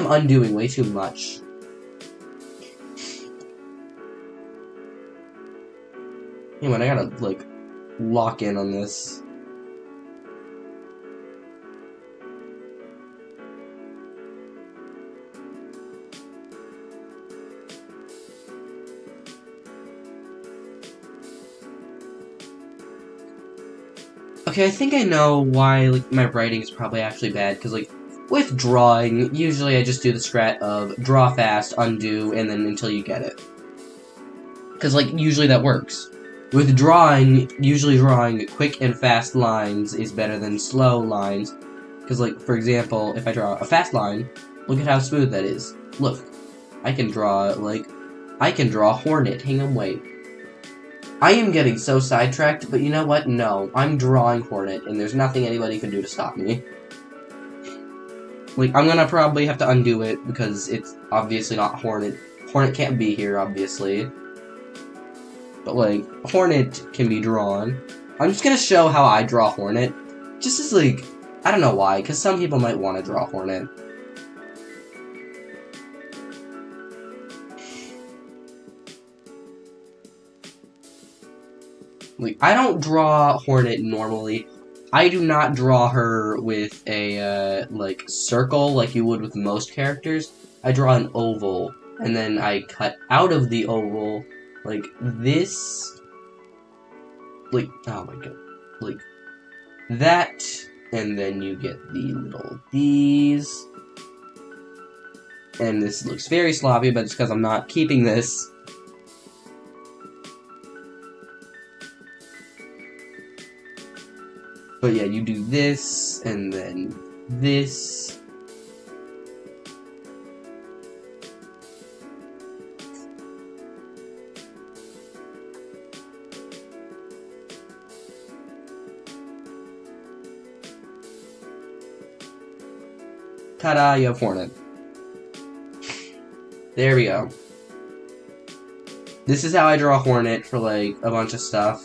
undoing way too much. Anyway, I gotta, like, lock in on this. Okay, I think I know why, like, my writing is probably actually bad, because, like, with drawing, usually I just do the strat of draw fast, undo, and then until you get it. Because, like, usually that works. With drawing, usually drawing quick and fast lines is better than slow lines. Because, like, for example, if I draw a fast line, look at how smooth that is. Look, I can draw, like, I can draw Hornet. Hang on, wait. I am getting so sidetracked, but you know what? No, I'm drawing Hornet, and there's nothing anybody can do to stop me. Like, I'm gonna probably have to undo it, because it's obviously not Hornet. Hornet can't be here, obviously. But, like, Hornet can be drawn. I'm just gonna show how I draw Hornet. Just as, like, I don't know why, because some people might want to draw Hornet. Like, I don't draw Hornet normally. I do not draw her with a, like, circle like you would with most characters. I draw an oval, and then I cut out of the oval, like, this, like, oh my god, like, that, and then you get the little these, and this looks very sloppy, but it's because I'm not keeping this. But yeah, you do this, and then this. Ta-da, you have Hornet. There we go. This is how I draw Hornet for, like, a bunch of stuff.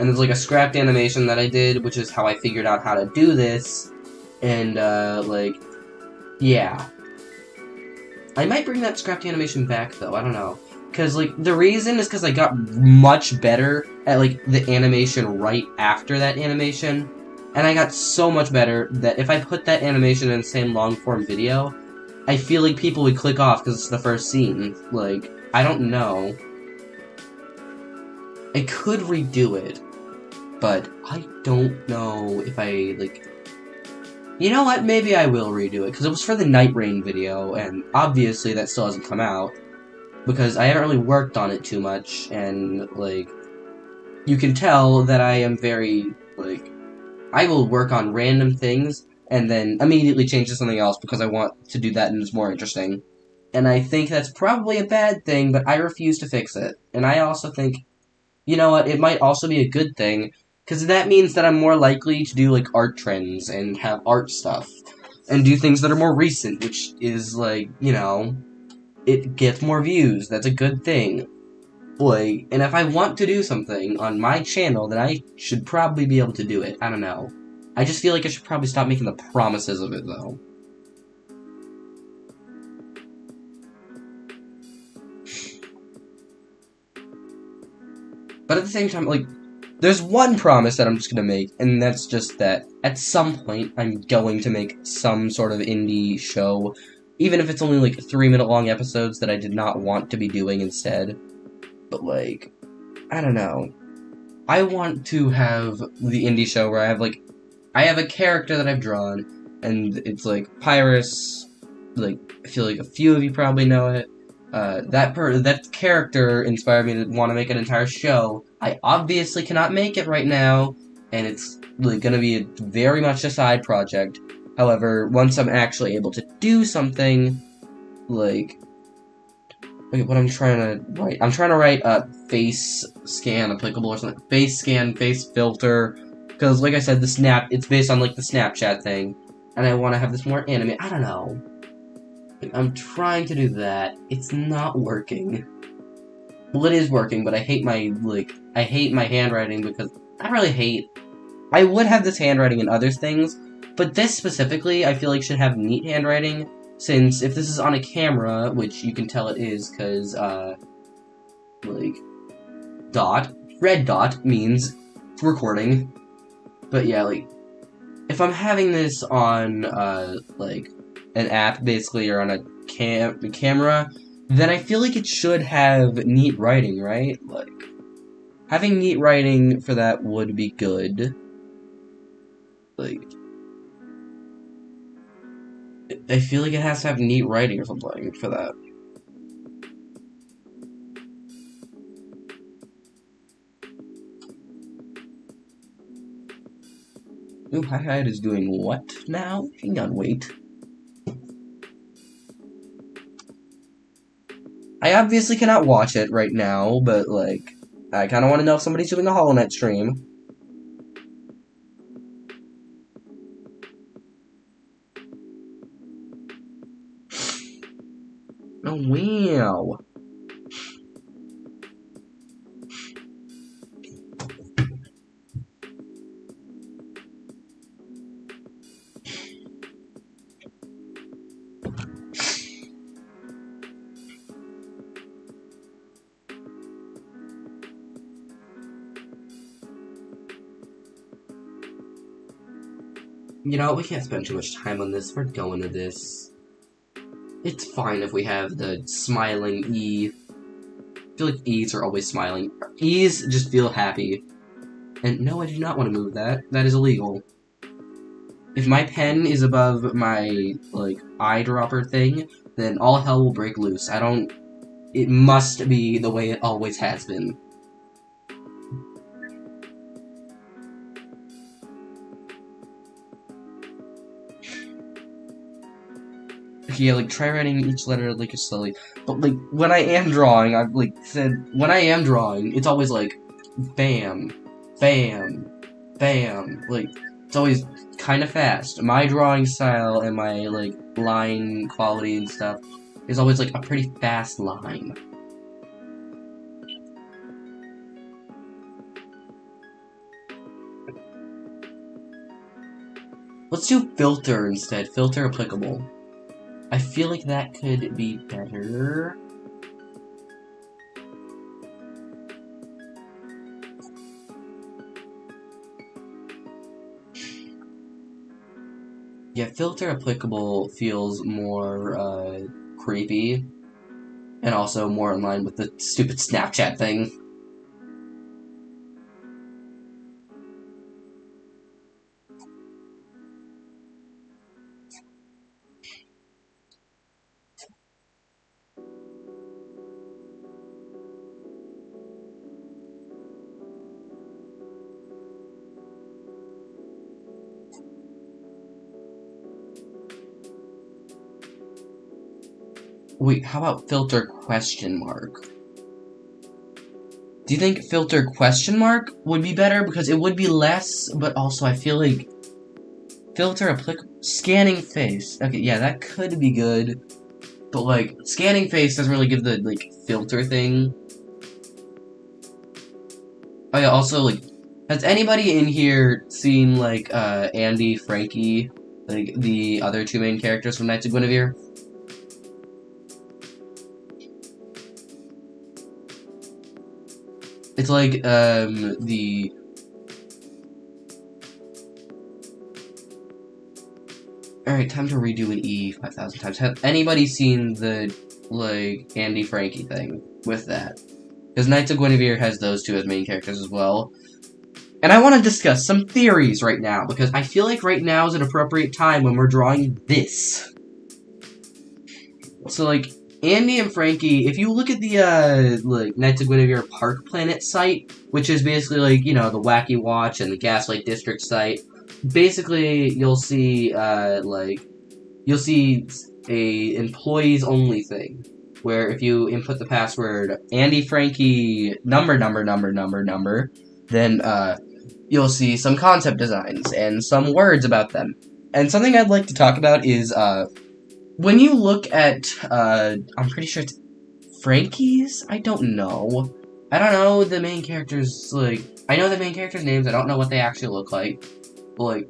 And there's, like, a scrapped animation that I did, which is how I figured out how to do this. And, like, yeah. I might bring that scrapped animation back, though. I don't know. Because, like, the reason is because I got much better at, like, the animation right after that animation. And I got so much better that if I put that animation in the same long-form video, I feel like people would click off because it's the first scene. Like, I don't know. I could redo it, but I don't know if I, like... You know what? Maybe I will redo it, because it was for the Night Rain video, and obviously that still hasn't come out, because I haven't really worked on it too much, and, like, you can tell that I am very, like, I will work on random things, and then immediately change to something else, because I want to do that and it's more interesting. And I think that's probably a bad thing, but I refuse to fix it. And I also think, you know what, it might also be a good thing, because that means that I'm more likely to do, like, art trends and have art stuff. And do things that are more recent, which is, like, you know, it gets more views. That's a good thing. Like, and if I want to do something on my channel, then I should probably be able to do it. I don't know. I just feel like I should probably stop making the promises of it, though. But at the same time, like, there's one promise that I'm just gonna make, and that's just that at some point I'm going to make some sort of indie show, even if it's only like 3-minute long episodes that I did not want to be doing instead. But like, I don't know. I want to have the indie show where I have a character that I've drawn, and it's like Pyrus, like, I feel like a few of you probably know it. That character inspired me to want to make an entire show. I obviously cannot make it right now, and it's like gonna be very much a side project. However, once I'm actually able to do something, like, what I'm trying to write face scan applicable or something. Face scan, face filter, because like I said, it's based on like the Snapchat thing, and I want to have this more anime. I don't know. I'm trying to do that. It's not working. Well, it is working, but I hate my handwriting because I would have this handwriting in other things, but this specifically I feel like should have neat handwriting, since if this is on a camera, which you can tell it is, because, like, red dot means recording. But yeah, like, if I'm having this on, like, an app, basically, or on a camera, then I feel like it should have neat writing, right? Like, having neat writing for that would be good. Like, I feel like it has to have neat writing or something for that. Ooh, Hi-Hi is doing what now? Hang on, wait. I obviously cannot watch it right now, but, like, I kind of want to know if somebody's doing a Hollow Knight stream. Oh, wow. You know, we can't spend too much time on this. We're going to this. It's fine if we have the smiling E. I feel like E's are always smiling. E's just feel happy. And no, I do not want to move that. That is illegal. If my pen is above my, like, eyedropper thing, then all hell will break loose. It must be the way it always has been. Yeah, like, try writing each letter, like, slowly. But, like, when I am drawing, I've, like, said, when I am drawing, it's always, like, bam, bam, bam. Like, it's always kind of fast. My drawing style and my, like, line quality and stuff is always, like, a pretty fast line. Let's do filter instead. Filter applicable. I feel like that could be better. Yeah, filter applicable feels more, creepy. And also more in line with the stupid Snapchat thing. Wait, how about filter question mark? Do you think filter question mark would be better? Because it would be less, but also I feel like filter scanning face. Okay, yeah, that could be good. But, like, scanning face doesn't really give the, like, filter thing. Oh, yeah, also, like, has anybody in here seen, like, Andy, Frankie, like, the other two main characters from Knights of Guinevere? It's like, the... Alright, time to redo an E 5,000 times. Have anybody seen the, like, Andy Frankie thing with that? Because Knights of Guinevere has those two as main characters as well. And I want to discuss some theories right now, because I feel like right now is an appropriate time when we're drawing this. So, like, Andy and Frankie, if you look at the, like, Knights of Guinevere Park Planet site, which is basically, like, you know, the Wacky Watch and the Gaslight District site, basically, you'll see, you'll see a employees-only thing, where if you input the password Andy Frankie number, then, you'll see some concept designs and some words about them. And something I'd like to talk about is, when you look at, I'm pretty sure it's Frankie's? I don't know. I don't know the main characters, like, I know the main characters' names, I don't know what they actually look like. But, like,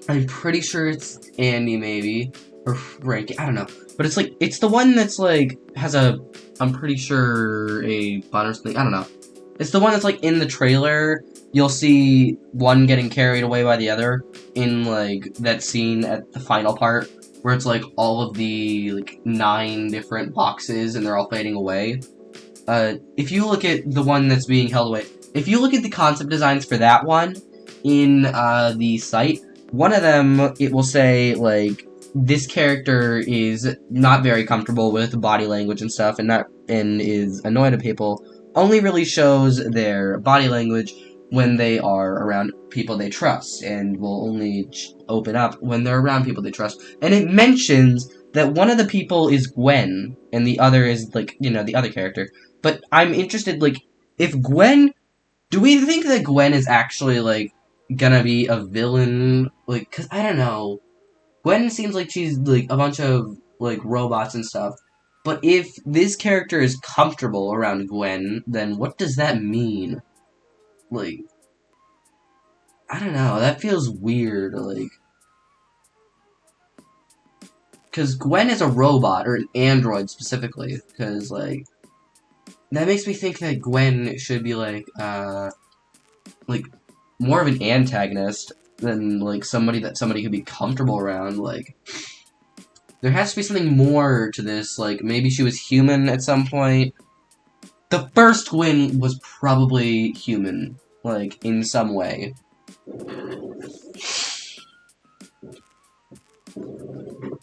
I'm pretty sure it's Andy, maybe, or Frankie, I don't know. But it's, like, it's the one that's, like, has I'm pretty sure, a bun or something, I don't know. It's the one that's, like, in the trailer, you'll see one getting carried away by the other in, like, that scene at the final part, where it's, like, all of the, like, 9 different boxes, and they're all fading away. If you look at the one that's being held away, if you look at the concept designs for that one in, the site, one of them, it will say, like, this character is not very comfortable with body language and stuff, and is annoyed at people, only really shows their body language when they are around people they trust, and will only open up when they're around people they trust. And it mentions that one of the people is Gwen, and the other is, like, you know, the other character. But I'm interested, like, if Gwen... Do we think that Gwen is actually, like, gonna be a villain? Like, cause I don't know. Gwen seems like she's, like, a bunch of, like, robots and stuff. But if this character is comfortable around Gwen, then what does that mean? Like, I don't know, that feels weird, like... Because Gwen is a robot, or an android specifically, because, like... That makes me think that Gwen should be, like, more of an antagonist. than like somebody that somebody could be comfortable around. Like, there has to be something more to this. Like, maybe she was human at some point. The first Gwen was probably human, like, in some way.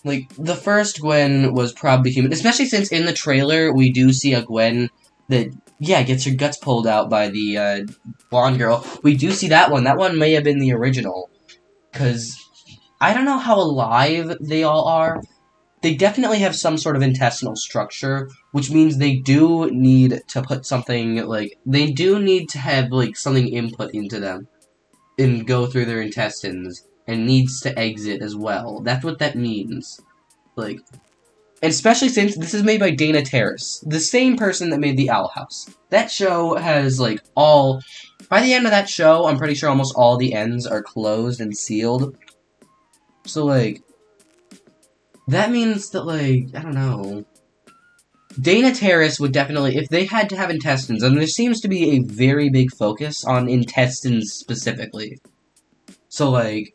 Like, the first Gwen was probably human, especially since in the trailer we do see a Gwen that, yeah, gets her guts pulled out by the blonde girl. We do see that one. That one may have been the original, because I don't know how alive they all are. They definitely have some sort of intestinal structure, which means they do need to put something, like, they do need to have, like, something input into them and go through their intestines, and needs to exit as well. That's what that means. Like, and especially since this is made by Dana Terrace, the same person that made the Owl House. That show has, like, all... By the end of that show, I'm pretty sure almost all the ends are closed and sealed. So, like, that means that, like, I don't know. Dana Terrace would definitely, if they had to have intestines, and there seems to be a very big focus on intestines specifically. So, like,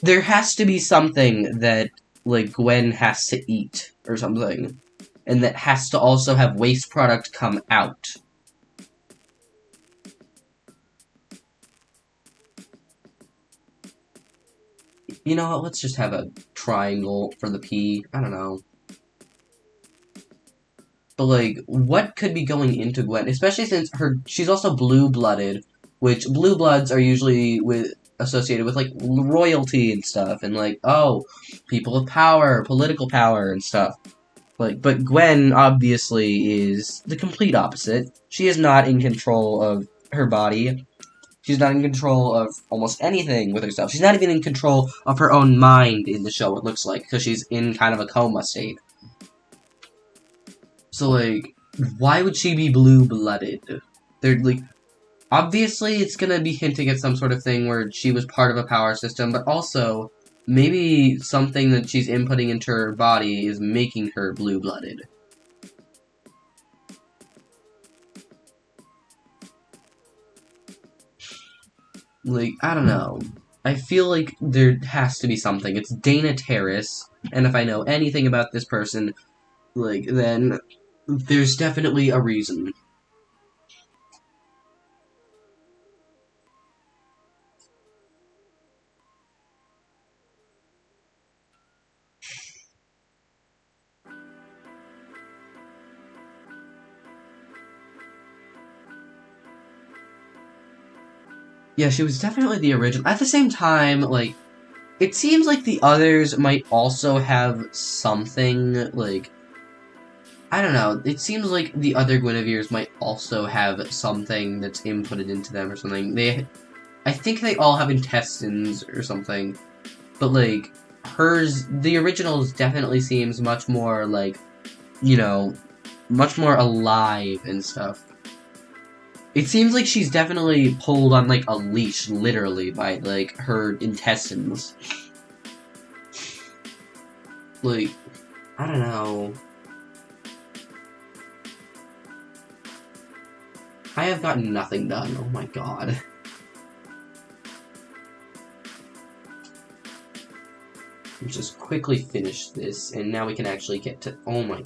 there has to be something that, like, Gwen has to eat, or something. And that has to also have waste product come out. You know what, let's just have a triangle for the P. I don't know. But, like, what could be going into Gwen? Especially since she's also blue-blooded, which blue bloods are usually associated with, like, royalty and stuff, and, like, oh, people of power, political power, and stuff. Like, but Gwen, obviously, is the complete opposite. She is not in control of her body. She's not in control of almost anything with herself. She's not even in control of her own mind in the show, it looks like, because she's in kind of a coma state. So, like, why would she be blue-blooded? They're, like, obviously it's gonna be hinting at some sort of thing where she was part of a power system, but also, maybe something that she's inputting into her body is making her blue-blooded. Like, I don't know. I feel like there has to be something. It's Dana Terrace, and if I know anything about this person, like, then there's definitely a reason. Yeah, she was definitely the original. At the same time, like, it seems like the others might also have something, like, I don't know, it seems like the other Guinevere's might also have something that's inputted into them or something. I think they all have intestines or something, but, like, the originals definitely seems much more, like, you know, much more alive and stuff. It seems like she's definitely pulled on, like, a leash, literally, by, like, her intestines. Like, I don't know. I have gotten nothing done, oh my god. Let's just quickly finish this, and now we can actually get to, oh my...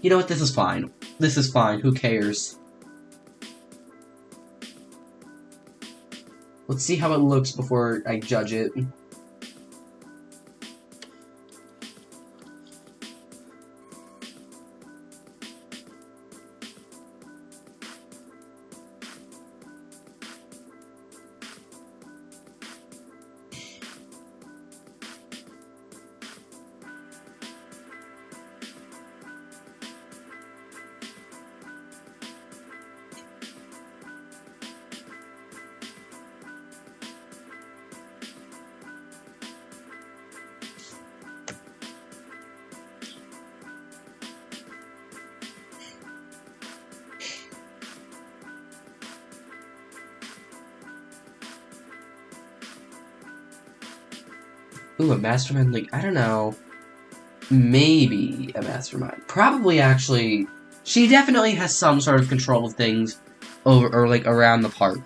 You know what, this is fine. This is fine, who cares? Let's see how it looks before I judge it. Ooh, a mastermind, like, I don't know. Maybe a mastermind. Probably, actually, She definitely has some sort of control of things over or like around the park.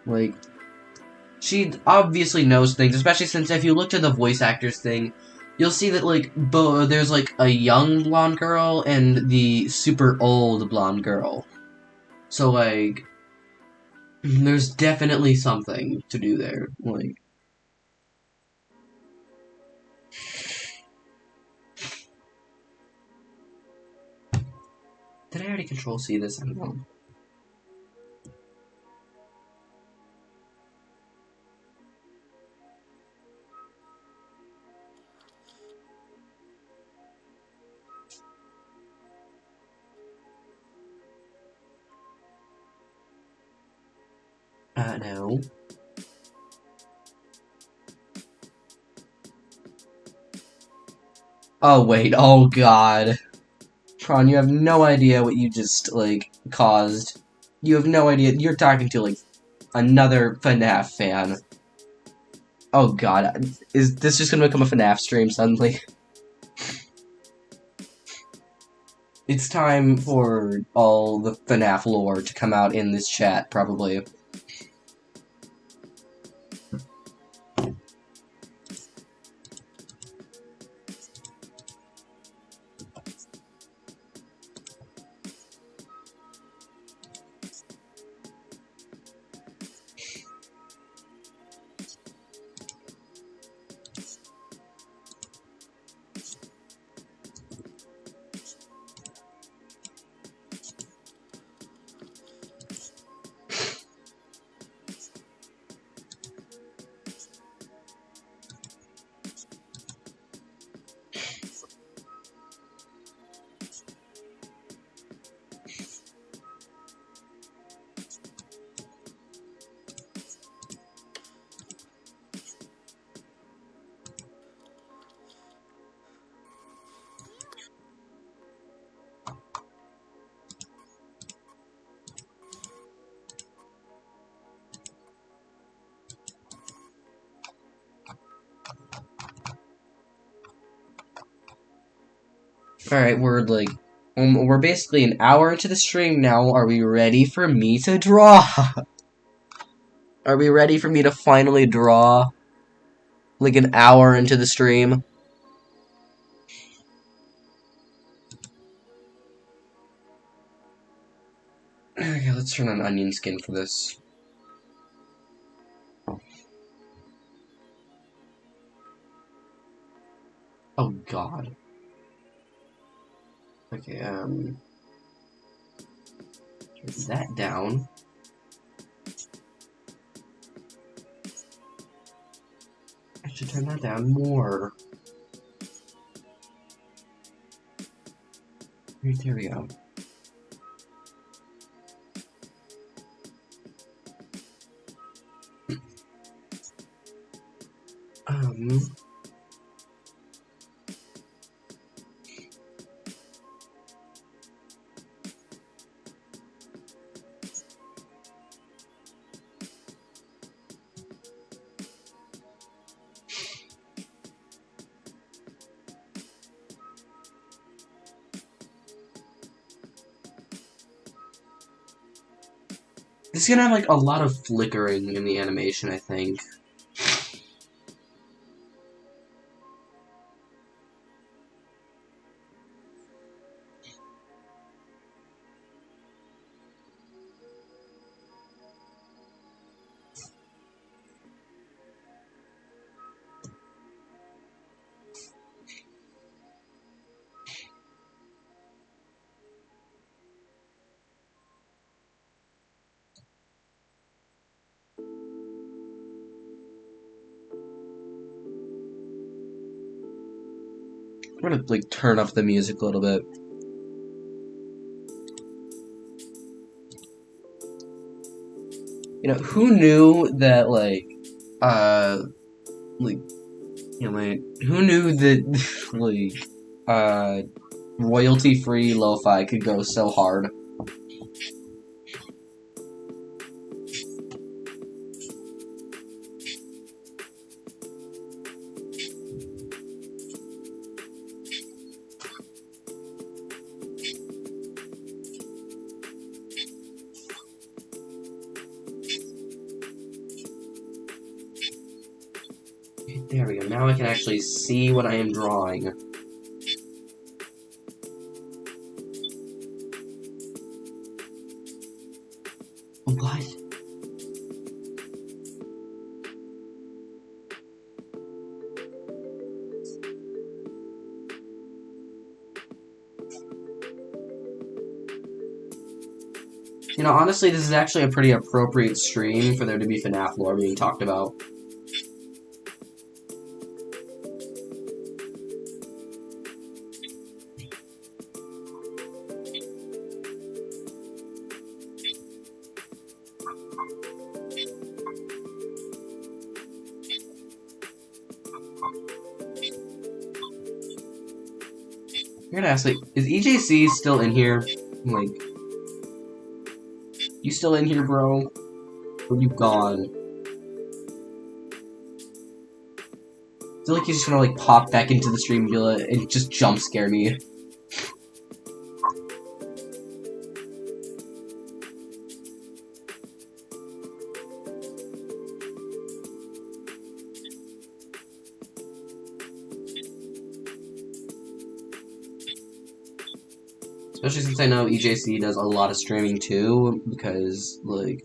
Like she obviously knows things, especially since if you look at the voice actors thing, you'll see that like there's like a young blonde girl and the super old blonde girl. So like there's definitely something to do there. Like did I already control C this? I don't know. No. Oh wait, oh god. Tron, you have no idea what you just, like, caused. You have no idea. You're talking to, like, another FNAF fan. Oh god, is this just gonna become a FNAF stream suddenly? It's time for all the FNAF lore to come out in this chat, probably. Alright, we're basically an hour into the stream now. Are we ready for me to draw? Are we ready for me to finally draw? Like an hour into the stream? Okay, let's turn on onion skin for this. Oh god. Okay, turn that down. I should turn that down more. Right, there we go. Um... This is gonna have, like, a lot of flickering in the animation, I think. I'm gonna, like, turn up the music a little bit. You know, who knew that, who knew that, royalty-free lo-fi could go so hard? There we go. Now I can actually see what I am drawing. What? You know, honestly, this is actually a pretty appropriate stream for there to be FNAF lore being talked about. You're gonna ask, like, is EJC still in here? Like, you still in here, bro? Or you gone? I feel like he's just gonna, like, pop back into the stream and just jump scare me. Especially since I know EJC does a lot of streaming too, because, like,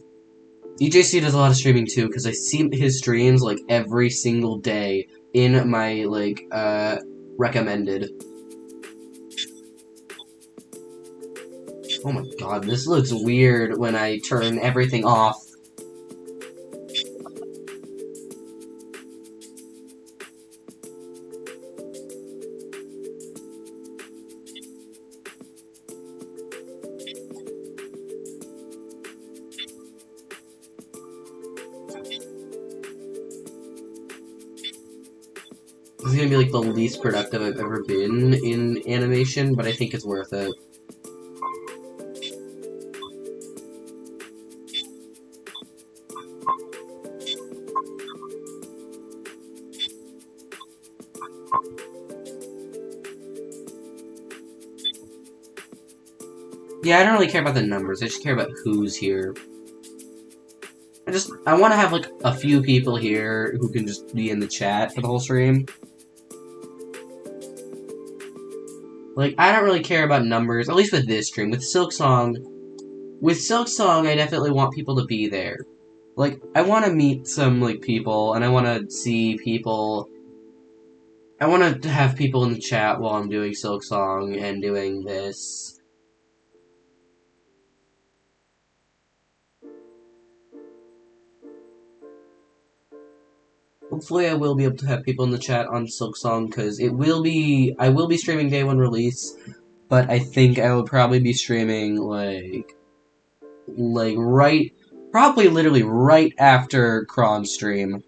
EJC does a lot of streaming too, because I see his streams, like, every single day in my, like, recommended. Oh my god, this looks weird when I turn everything off. This is gonna be, like, the least productive I've ever been in animation, but I think it's worth it. Yeah, I don't really care about the numbers, I just care about who's here. I want to have, like, a few people here who can just be in the chat for the whole stream. Like, I don't really care about numbers, at least with this stream. With Silksong, I definitely want people to be there. Like, I want to meet some, like, people, and I want to see people. I want to have people in the chat while I'm doing Silksong and doing this. Hopefully I will be able to have people in the chat on Silksong, because I will be streaming day one release, but I think I will probably be streaming, probably literally right after Kron's stream.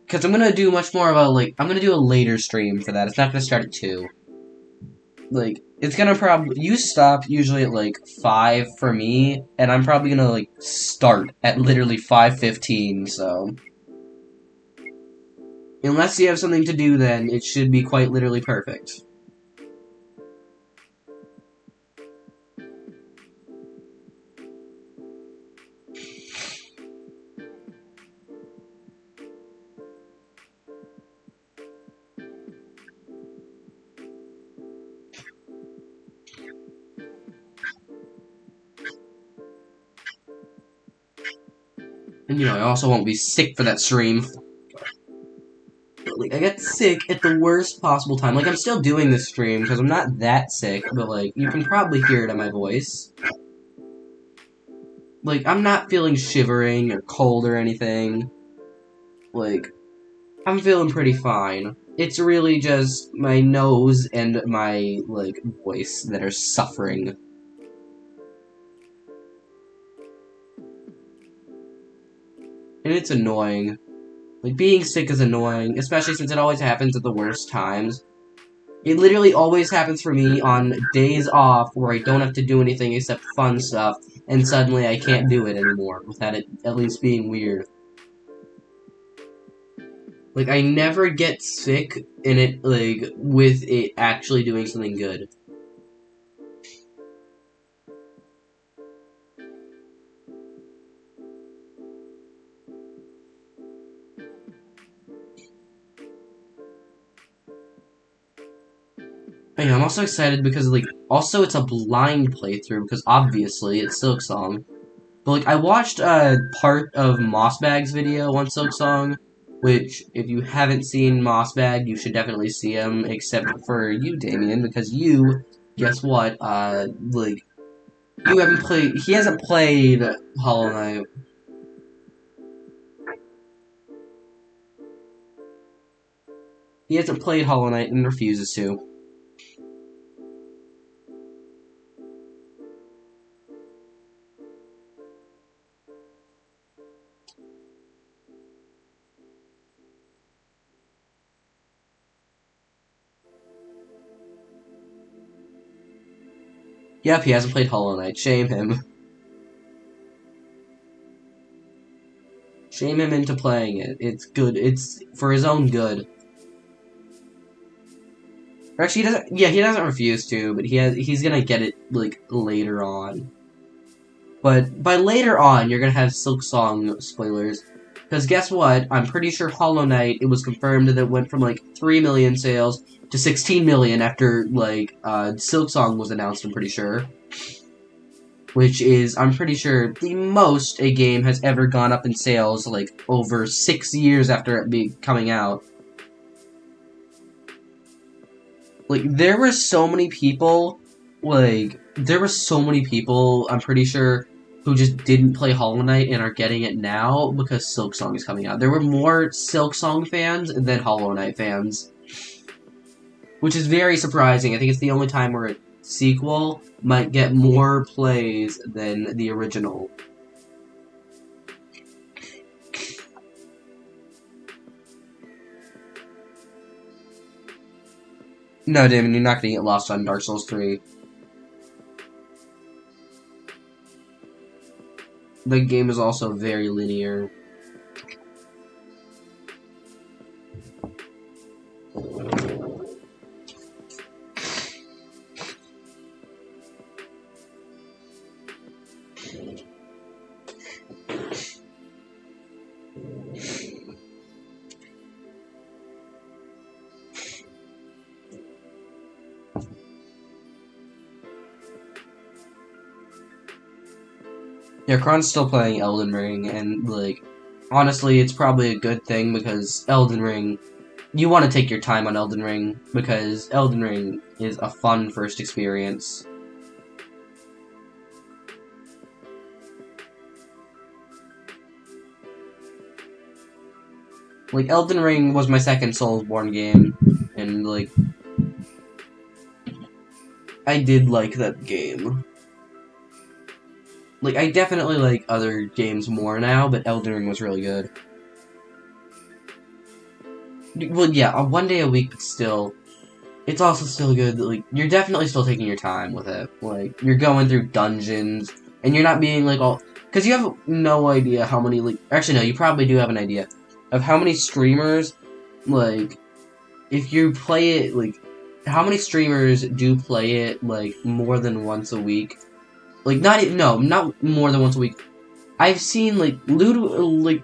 Because I'm gonna do much more of a, I'm gonna do a later stream for that. It's not gonna start at 2. Like, it's gonna you stop usually at, 5 for me, and I'm probably gonna, start at literally 5:15, so. Unless you have something to do then, it should be quite literally perfect. And, I also won't be sick for that stream. I get sick at the worst possible time. I'm still doing this stream, because I'm not that sick, but, you can probably hear it in my voice. I'm not feeling shivering or cold or anything. I'm feeling pretty fine. It's really just my nose and my, voice that are suffering. And it's annoying. Being sick is annoying, especially since it always happens at the worst times. It literally always happens for me on days off where I don't have to do anything except fun stuff, and suddenly I can't do it anymore, without it at least being weird. I never get sick in it, with it actually doing something good. Yeah, I'm also excited because, like, also it's a blind playthrough because obviously it's Silksong. But, like, I watched part of Mossbag's video on Silksong, which, if you haven't seen Mossbag, you should definitely see him, except for you, Damien, because you, guess what, like, you haven't played, he hasn't played Hollow Knight. He hasn't played Hollow Knight and refuses to. Yep, he hasn't played Hollow Knight. Shame him. Shame him into playing it. It's good. It's for his own good. Or actually, he doesn't. Yeah, he doesn't refuse to, but he's gonna get it like later on. But by later on, you're gonna have Silksong spoilers. Because guess what? I'm pretty sure Hollow Knight, it was confirmed that it went from like 3 million sales to 16 million after like Silksong was announced. I'm pretty sure. Which is, I'm pretty sure, the most a game has ever gone up in sales, like, over 6 years after it be coming out. Like, there were so many people, I'm pretty sure, who just didn't play Hollow Knight and are getting it now because Silksong is coming out. There were more Silksong fans than Hollow Knight fans. Which is very surprising. I think it's the only time where a sequel might get more plays than the original. No, Damon, you're not gonna get lost on Dark Souls 3. The game is also very linear. Yeah, Kron's still playing Elden Ring, and, like, honestly, it's probably a good thing because Elden Ring, you want to take your time on Elden Ring because Elden Ring is a fun first experience. Like, Elden Ring was my second Soulsborne game, and, like, I did like that game. Like, I definitely like other games more now, but Elden Ring was really good. Well, yeah, one day a week, but still, it's also still good. Like, you're definitely still taking your time with it. Like, you're going through dungeons, and you're not being, like, all... Because you have no idea how many, like... Actually, no, you probably do have an idea of how many streamers, like, if you play it, like, how many streamers do play it, like, more than once a week? Like, not more than once a week. I've seen, like, Ludwig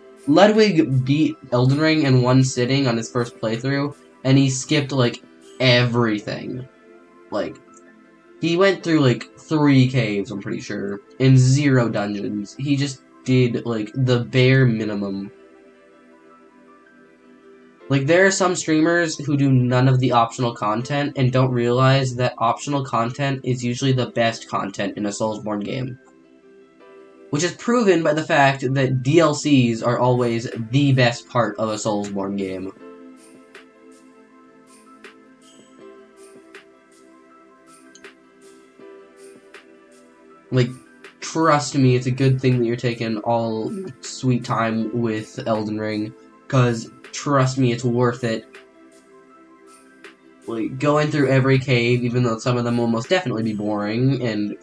beat Elden Ring in one sitting on his first playthrough, and he skipped, like, everything. Like, he went through, like, 3 caves, I'm pretty sure, and 0 dungeons. He just did, like, the bare minimum. Like, there are some streamers who do none of the optional content and don't realize that optional content is usually the best content in a Soulsborne game. Which is proven by the fact that DLCs are always the best part of a Soulsborne game. Like, trust me, it's a good thing that you're taking all sweet time with Elden Ring, because, trust me, it's worth it. Like, going through every cave, even though some of them will most definitely be boring, and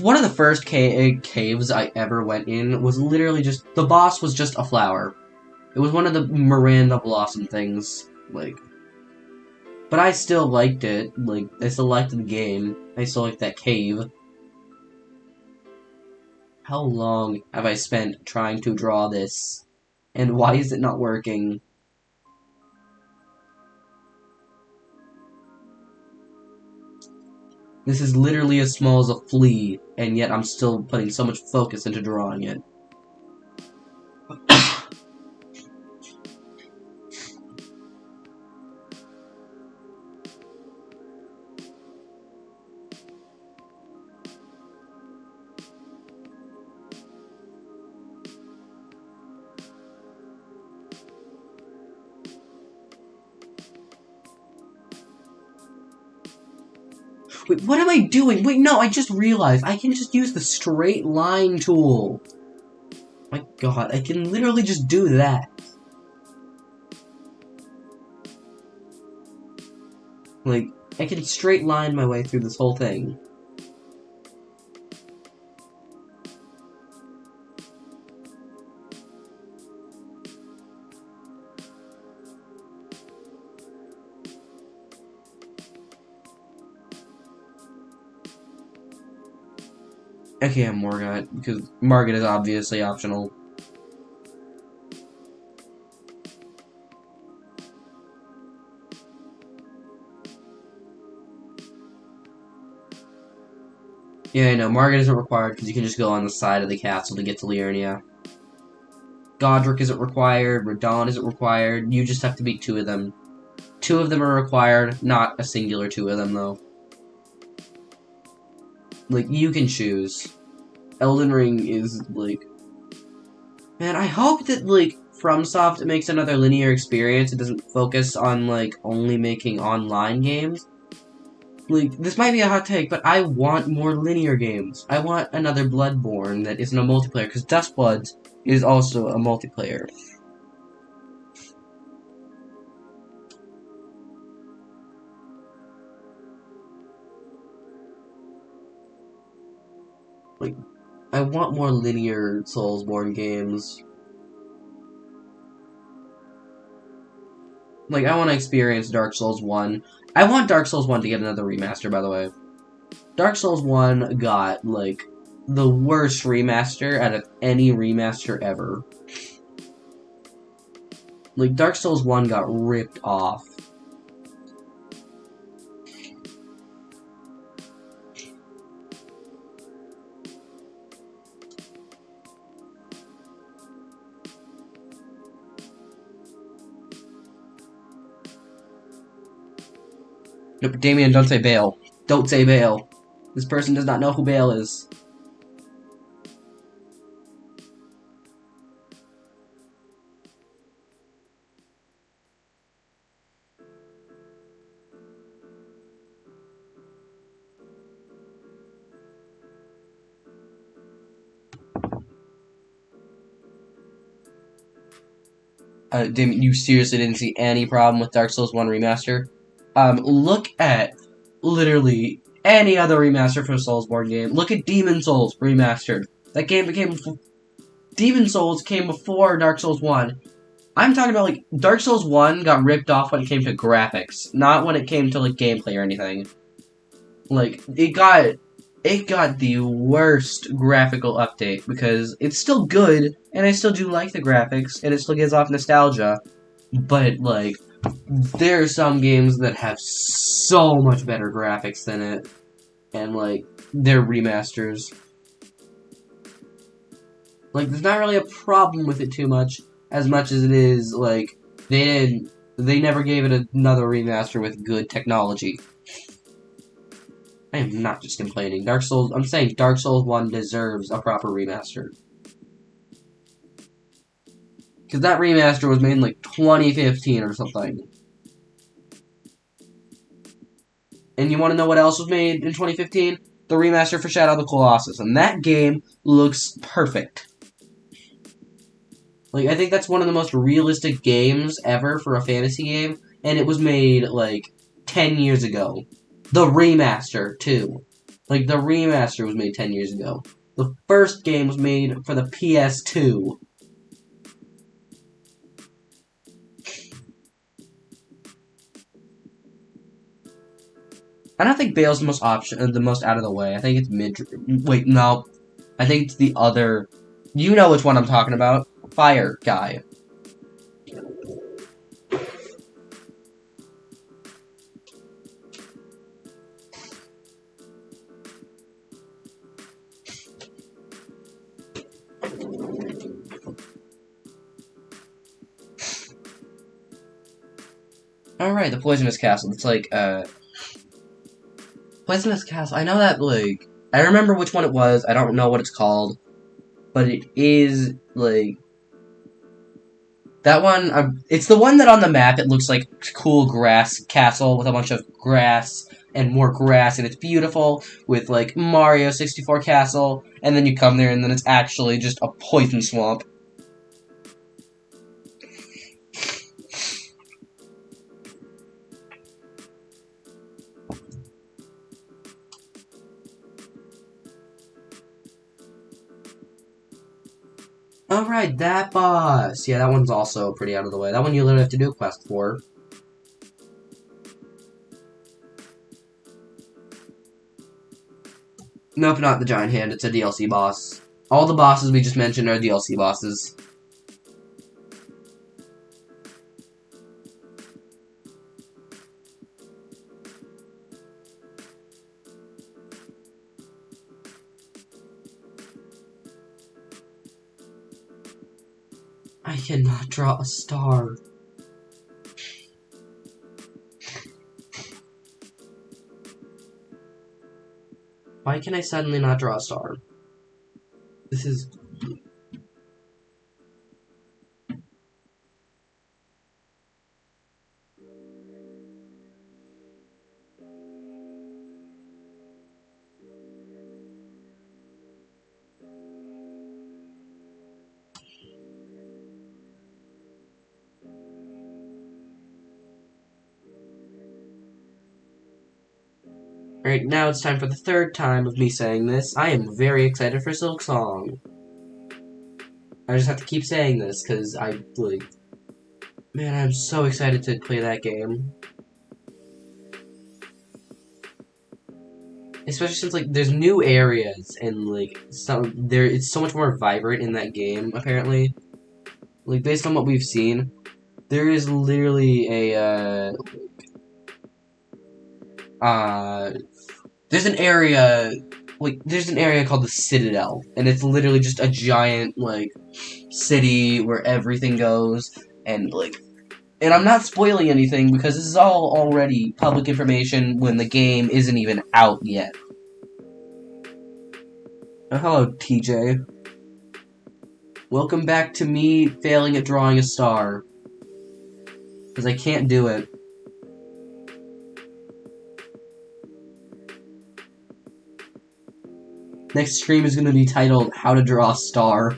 one of the first caves I ever went in was literally just, the boss was just a flower. It was one of the Miranda Blossom things, like, but I still liked it, like, I still liked the game, I still liked that cave. How long have I spent trying to draw this? And why is it not working? This is literally as small as a flea, and yet I'm still putting so much focus into drawing it. Wait, what am I doing? Wait, no, I just realized I can just use the straight line tool. My god, I can literally just do that. Like, I can straight line my way through this whole thing. Okay, I'm Morgat, because Margit is obviously optional. Yeah, I know, Margit isn't required because you can just go on the side of the castle to get to Liurnia. Godric isn't required, Radon isn't required, you just have to beat 2 of them. 2 of them are required, not a singular 2 of them, though. Like, you can choose. Elden Ring is, like... Man, I hope that, like, FromSoft makes another linear experience. It doesn't focus on, like, only making online games. Like, this might be a hot take, but I want more linear games. I want another Bloodborne that isn't a multiplayer, because Dustbloods is also a multiplayer. Like, I want more linear Soulsborne games. Like, I want to experience Dark Souls 1. I want Dark Souls 1 to get another remaster, by the way. Dark Souls 1 got, like, the worst remaster out of any remaster ever. Like, Dark Souls 1 got ripped off. Nope, Damien, don't say Bale. Don't say Bale. This person does not know who Bale is. Damien, you seriously didn't see any problem with Dark Souls 1 Remaster? Look at literally any other remaster for a Soulsborne game. Look at Demon Souls Remastered. That game became... Demon Souls came before Dark Souls 1. I'm talking about, like, Dark Souls 1 got ripped off when it came to graphics, not when it came to, like, gameplay or anything. Like, it got the worst graphical update, because it's still good, and I still do like the graphics, and it still gives off nostalgia, but, like, there are some games that have so much better graphics than it, and, like, they're remasters. Like, there's not really a problem with it too much as it is, like, they never gave it another remaster with good technology. I am not just complaining. I'm saying Dark Souls 1 deserves a proper remaster. Because that remaster was made in, like, 2015 or something. And you want to know what else was made in 2015? The remaster for Shadow of the Colossus. And that game looks perfect. Like, I think that's one of the most realistic games ever for a fantasy game. And it was made, like, 10 years ago. The remaster, too. Like, the remaster was made 10 years ago. The first game was made for the PS2. I don't think Bale's the most out of the way. I think it's wait, no. I think it's the other... You know which one I'm talking about. Fire guy. Alright, the Poisonous Castle. It's like, Poisonous Castle. I know that, like, I remember which one it was. I don't know what it's called. But it is, like, that one, it's the one that on the map it looks like cool grass castle with a bunch of grass and more grass, and it's beautiful with, like, Mario 64 castle, and then you come there and then it's actually just a poison swamp. Alright, that boss! Yeah, that one's also pretty out of the way. That one you literally have to do a quest for. Nope, not the giant hand, it's a DLC boss. All the bosses we just mentioned are DLC bosses. I cannot draw a star. Why can I suddenly not draw a star? This is... Alright, now it's time for the third time of me saying this. I am very excited for Silk Song. I just have to keep saying this, because I, like... Man, I'm so excited to play that game. Especially since, like, there's new areas, and, like, it's so much more vibrant in that game, apparently. Like, based on what we've seen, there is literally a, there's an area, like, there's an area called the Citadel, and it's literally just a giant, like, city where everything goes, and, like, and I'm not spoiling anything because this is all already public information when the game isn't even out yet. Oh, hello, TJ. Welcome back to me failing at drawing a star. Because I can't do it. Next stream is going to be titled, How to Draw a Star.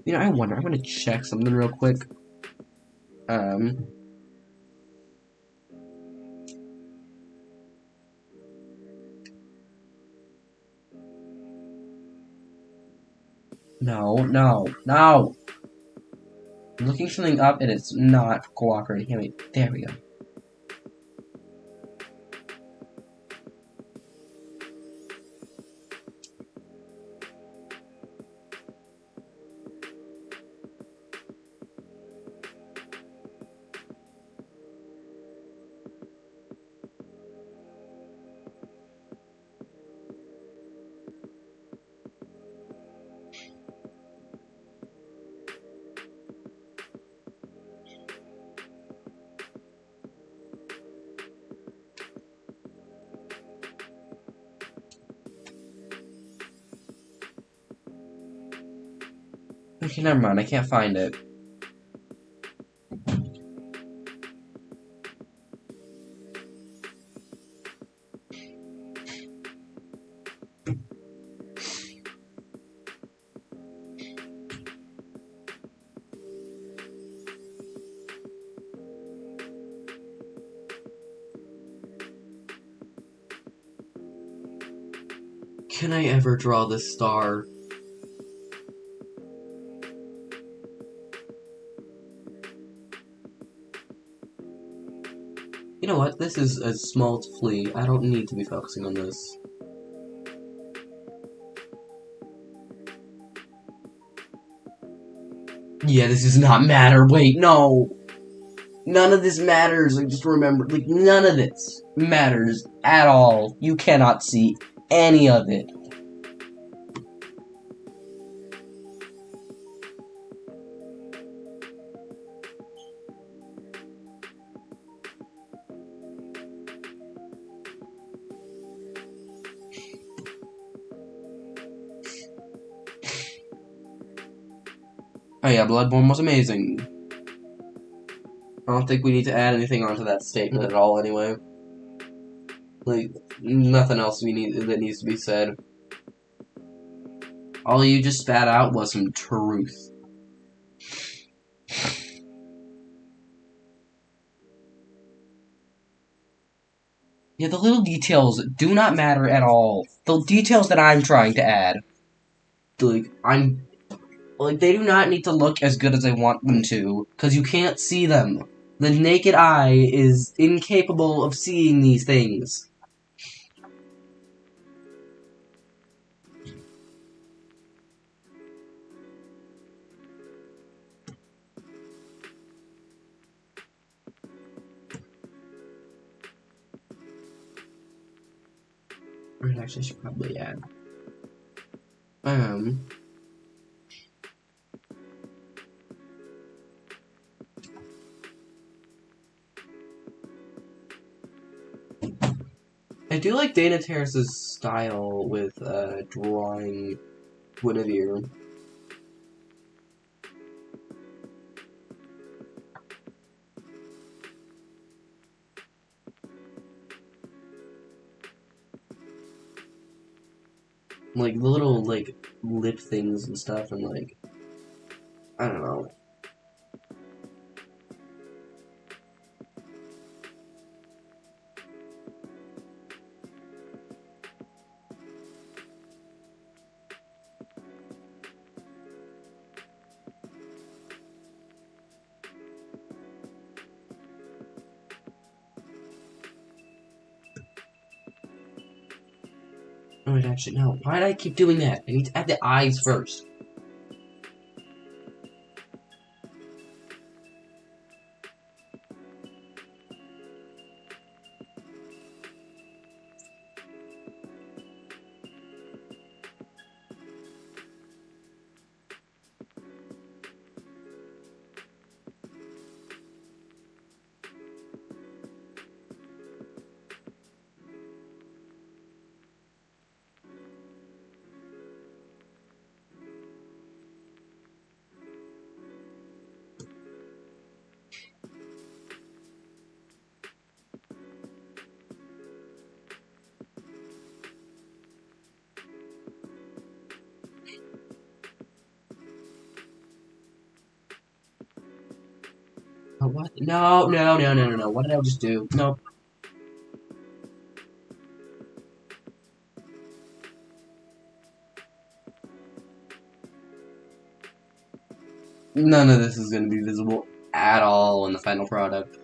You know, I wonder, I'm gonna check something real quick. No, no, no! I'm looking something up and it's not cooperating. Here, wait, there we go. Okay, never mind, I can't find it. Can I ever draw this star? You You know what? This is a small flea. I don't need to be focusing on this. Yeah, this does not matter. Wait, no! None of this matters. Like, just remember, like, none of this matters at all. You cannot see any of it. Oh yeah, Bloodborne was amazing. I don't think we need to add anything onto that statement at all, anyway. Like, nothing else that needs to be said. All you just spat out was some truth. Yeah, the little details do not matter at all. The details that I'm trying to add, they do not need to look as good as I want them to, because you can't see them. The naked eye is incapable of seeing these things. Or actually, I should probably add. I do like Dana Terrace's style with drawing Guinevere. Like the little lip things and stuff, and I don't know. Oh, wait, actually, no. Why did I keep doing that? I need to add the eyes first. Oh, what? No, no, no, no, no, no. What did I just do? Nope. None of this is going to be visible at all in the final product.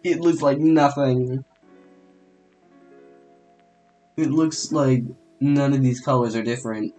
It looks like nothing. It looks like none of these colors are different.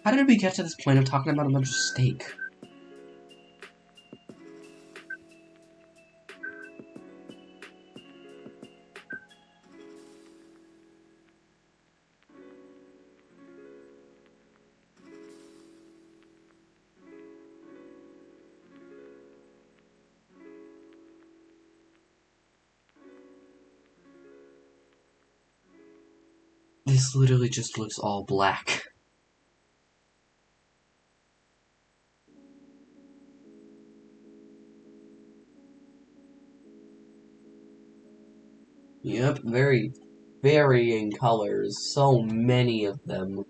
How did we get to this point of talking about a bunch of steak? This literally just looks all black. Yep, very varying colors. So many of them.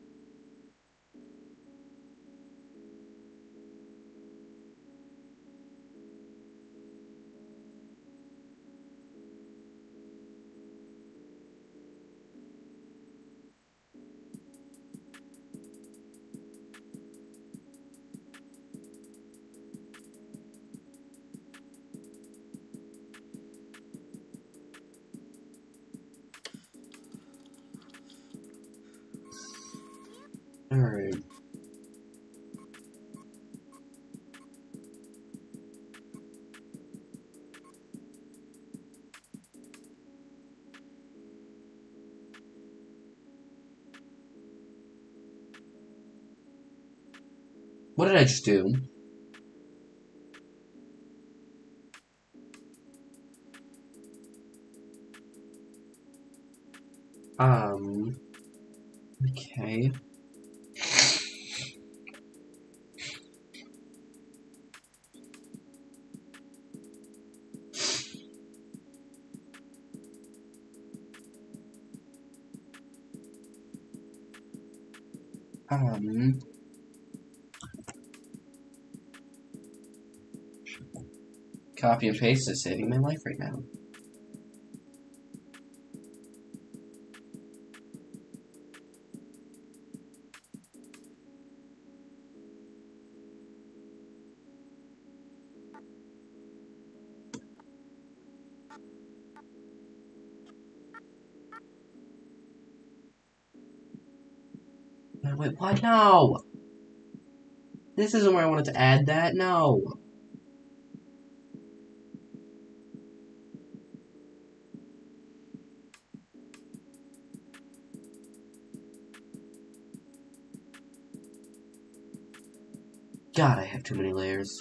Alright. What did I just do? Okay. Copy and paste is saving my life right now. Wait, what? No! This isn't where I wanted to add that, no! God, I have too many layers.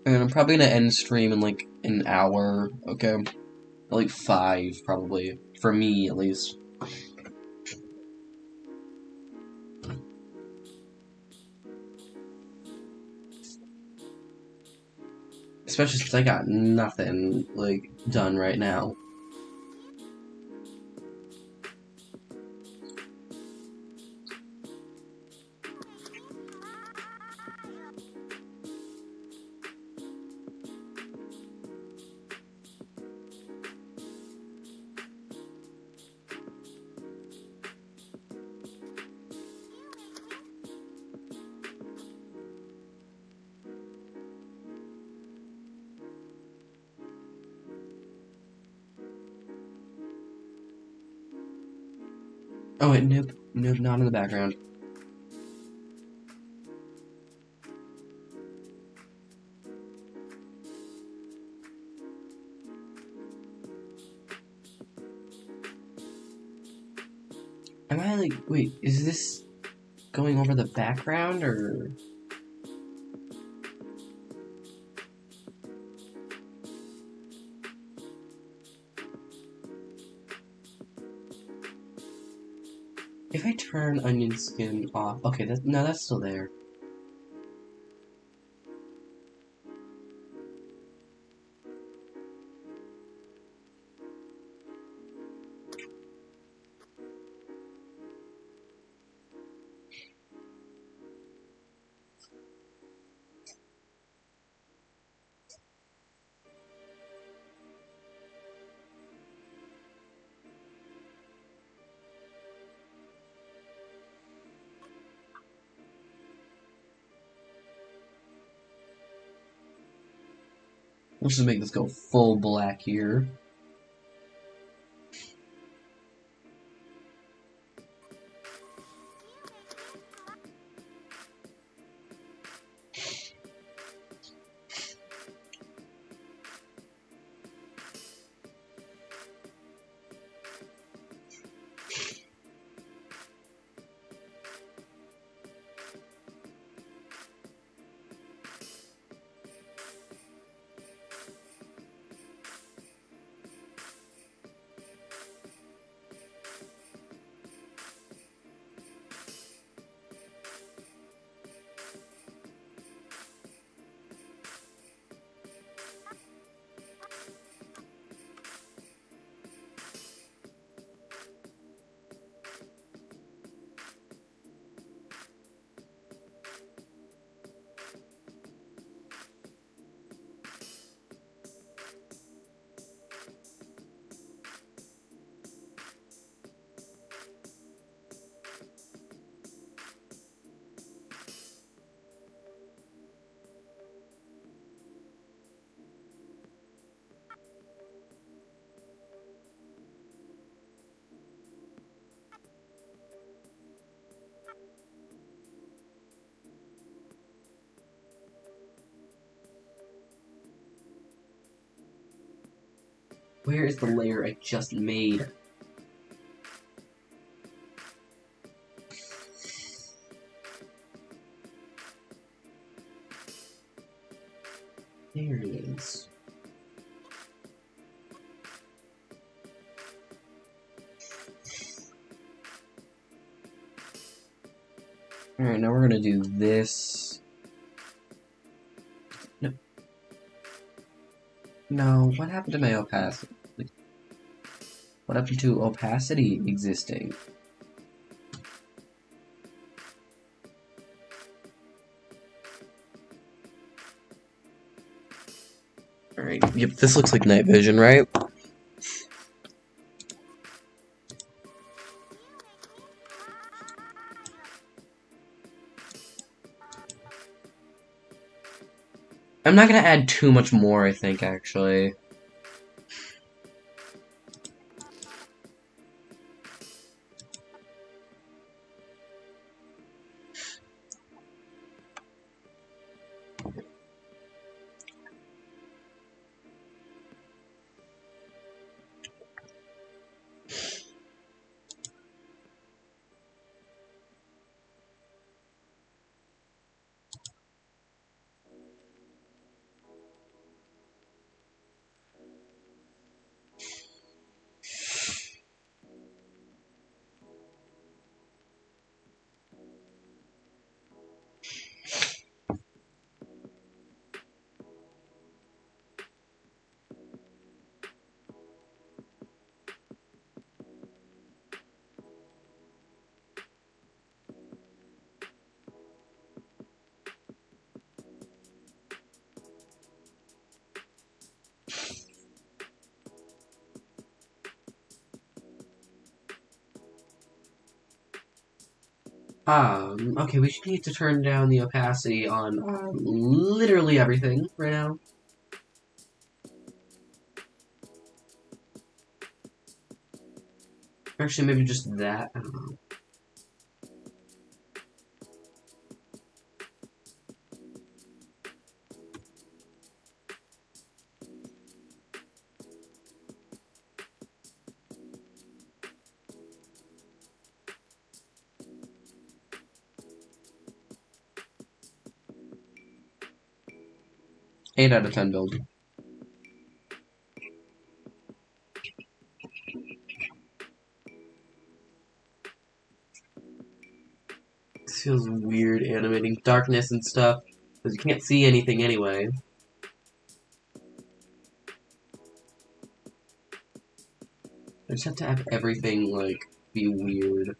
And I'm probably gonna end stream in like an hour, okay? Like 5, probably. For me, at least. Especially since I got nothing, like, done right now. Oh wait, nope, nope, not in the background. Am I like, wait, is this going over the background or? If I turn onion skin off, okay, no, that's still there. Let's just make this go full black here. Where is the layer I just made? There it is. Alright, now we're gonna do this. No, no, what happened to my opacity? What happened to opacity existing? Alright, yep, this looks like night vision, right? I'm not gonna add too much more, I think, actually. Okay, we should need to turn down the opacity on literally everything right now. Actually, maybe just that. I don't know. Eight out of 10 build. This feels weird animating darkness and stuff, because you can't see anything anyway. I just have to have everything, like, be weird.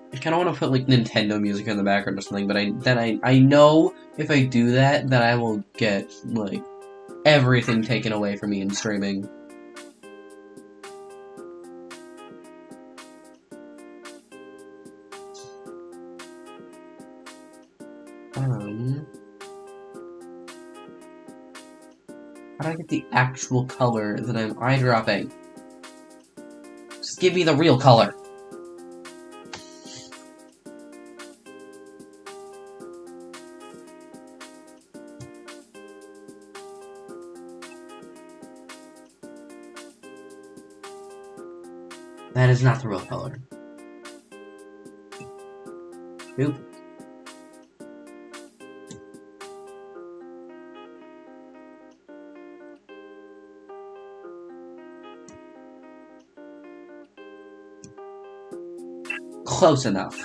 I kind of want to put like Nintendo music in the background or something, but I know if I do that, then I will get like everything taken away from me in streaming. How do I get the actual color that I'm eyedropping? Just give me the real color. That is not the real color. Nope. Close enough.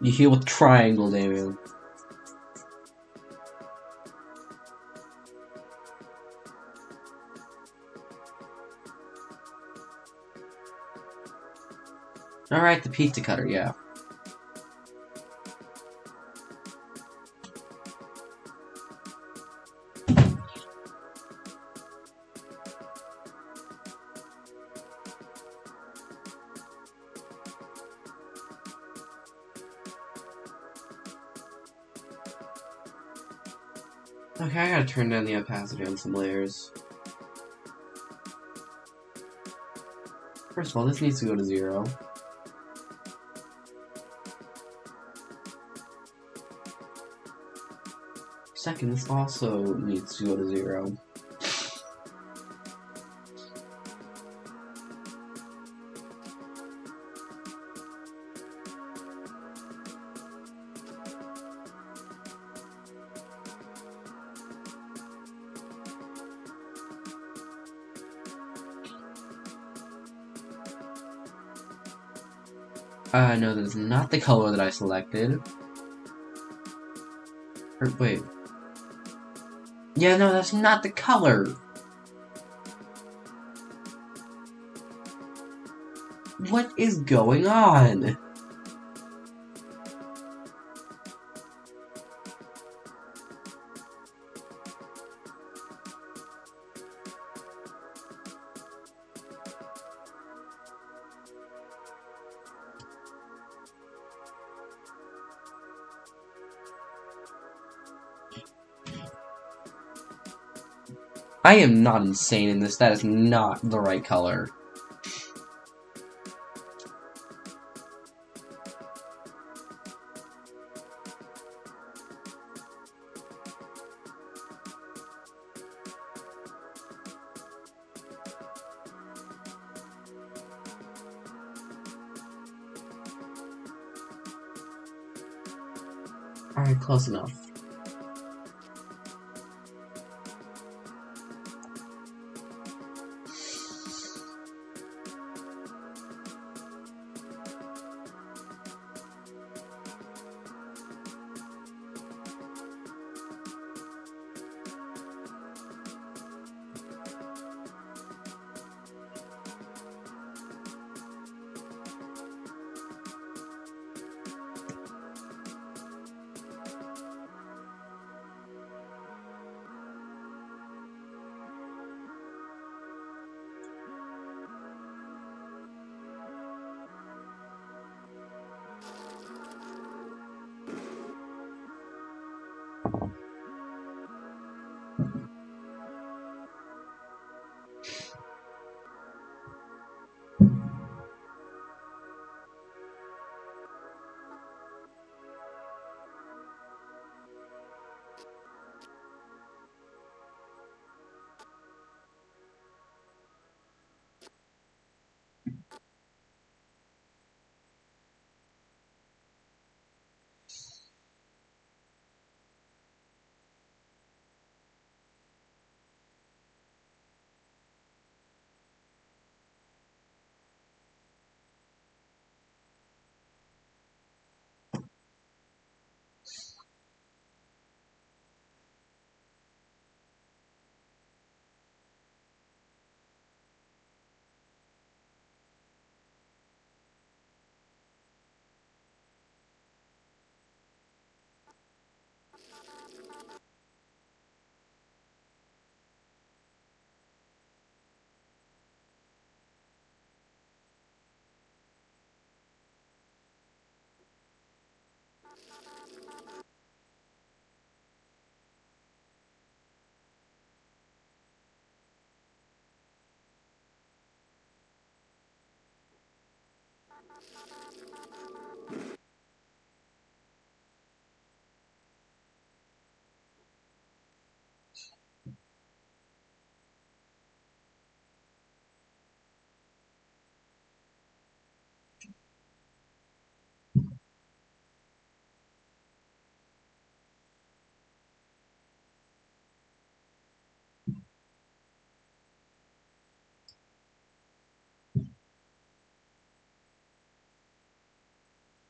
You heal with triangle, Damien. Alright, the pizza cutter, yeah. Okay, I gotta turn down the opacity on some layers. First of all, this needs to go to 0. Second, this also needs to go to 0. No, that is not the color that I selected. Or, wait. Yeah, no, that's not the color! What is going on? I am not insane in this, that is not the right color. Alright, close enough.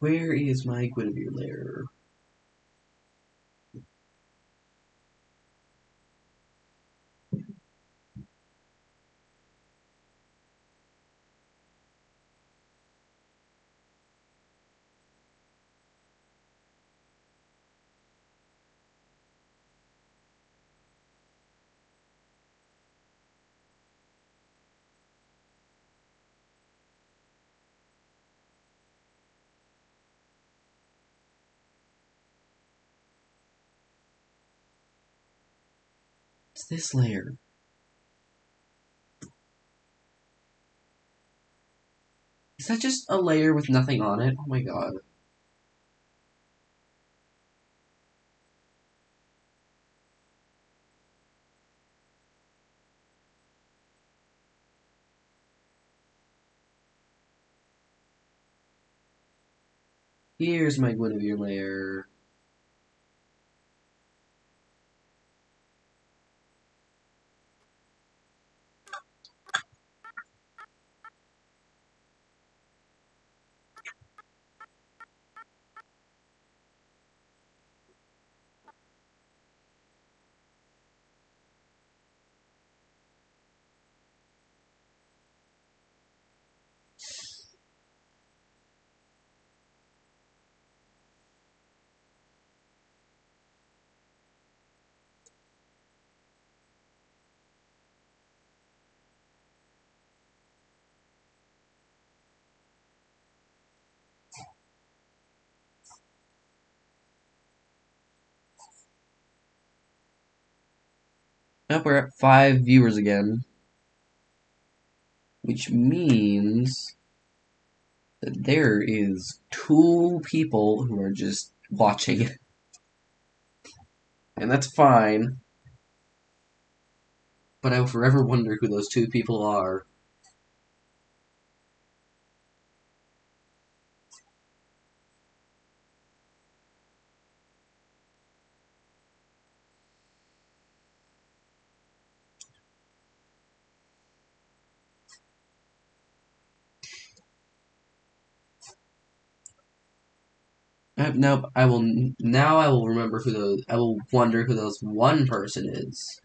Where is my Guinevere layer? What's this layer? Is that just a layer with nothing on it? Oh my god. Here's my Guinevere layer. Nope, we're at 5 viewers again. Which means that there is 2 people who are just watching. And that's fine. But I will forever wonder who those 2 people are. Nope, I will now I will remember who those I will wonder who those 1 person is.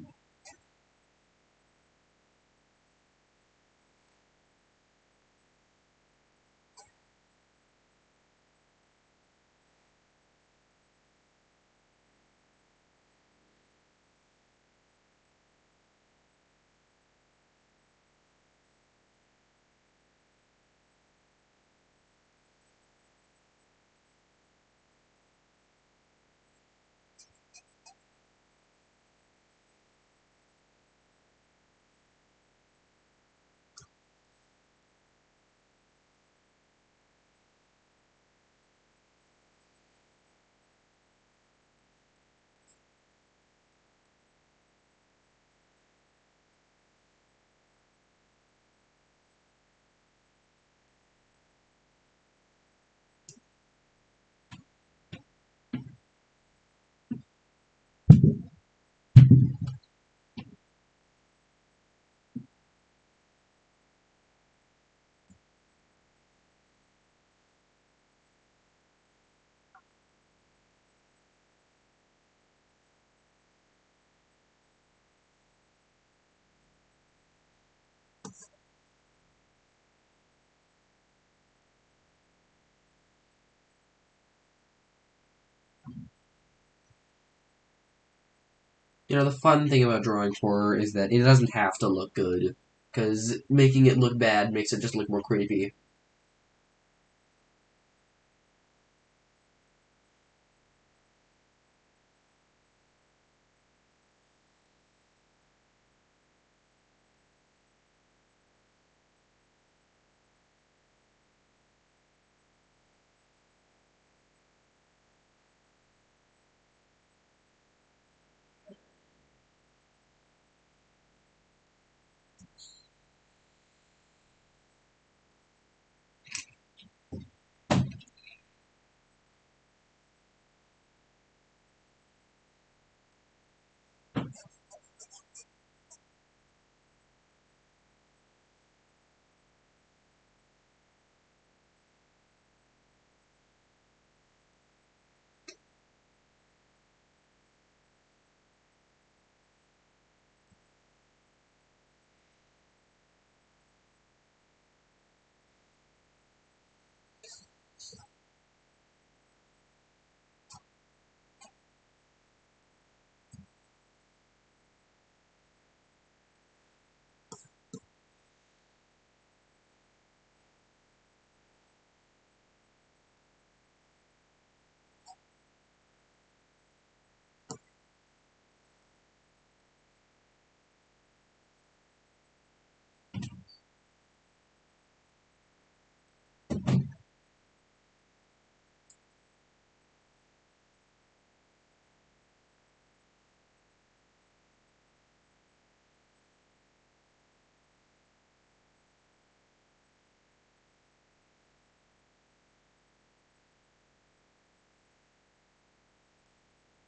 You know, the fun thing about drawing horror is that it doesn't have to look good. Because making it look bad makes it just look more creepy.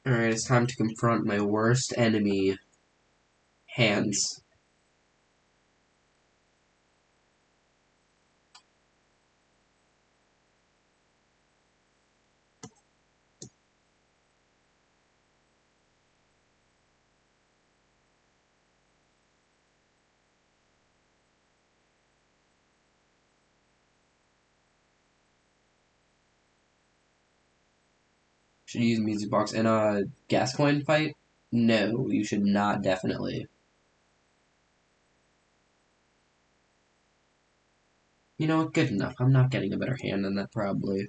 Alright, it's time to confront my worst enemy, hands. Should you use music box in a gas coin fight? No, you should not, definitely. You know what, good enough. I'm not getting a better hand than that, probably.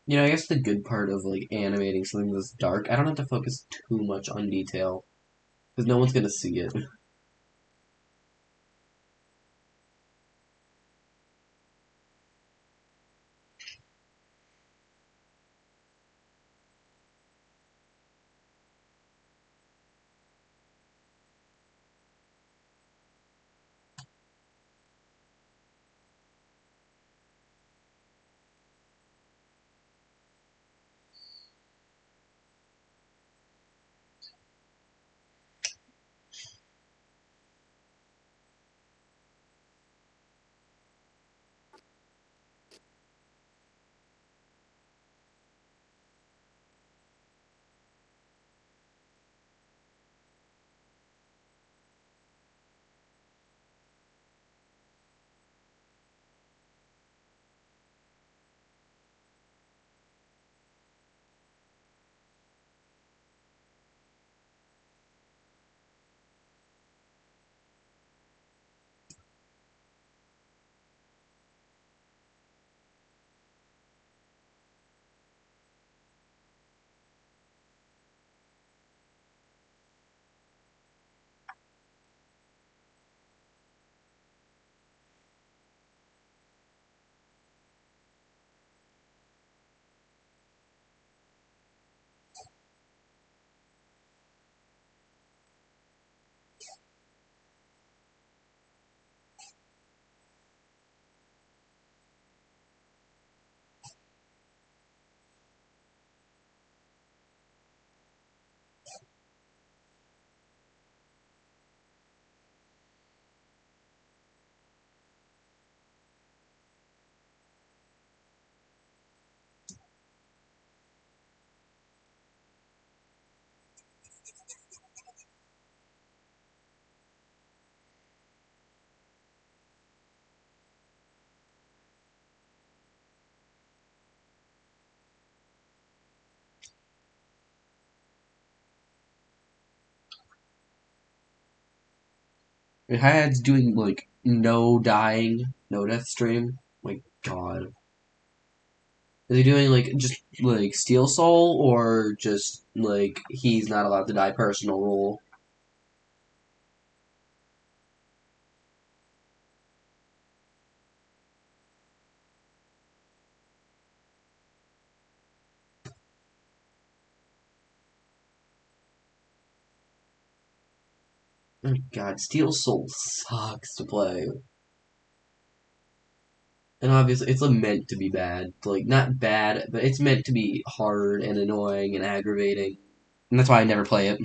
You know, I guess the good part of, like, animating something that's dark, I don't have to focus too much on detail, because no one's gonna see it. Hayat's doing like no dying, no death stream. My God, is he doing like just like Steel Soul or just like he's not allowed to die personal rule? Oh God, Steel Soul sucks to play. And obviously, it's meant to be bad. Like, not bad, but it's meant to be hard and annoying and aggravating. And that's why I never play it.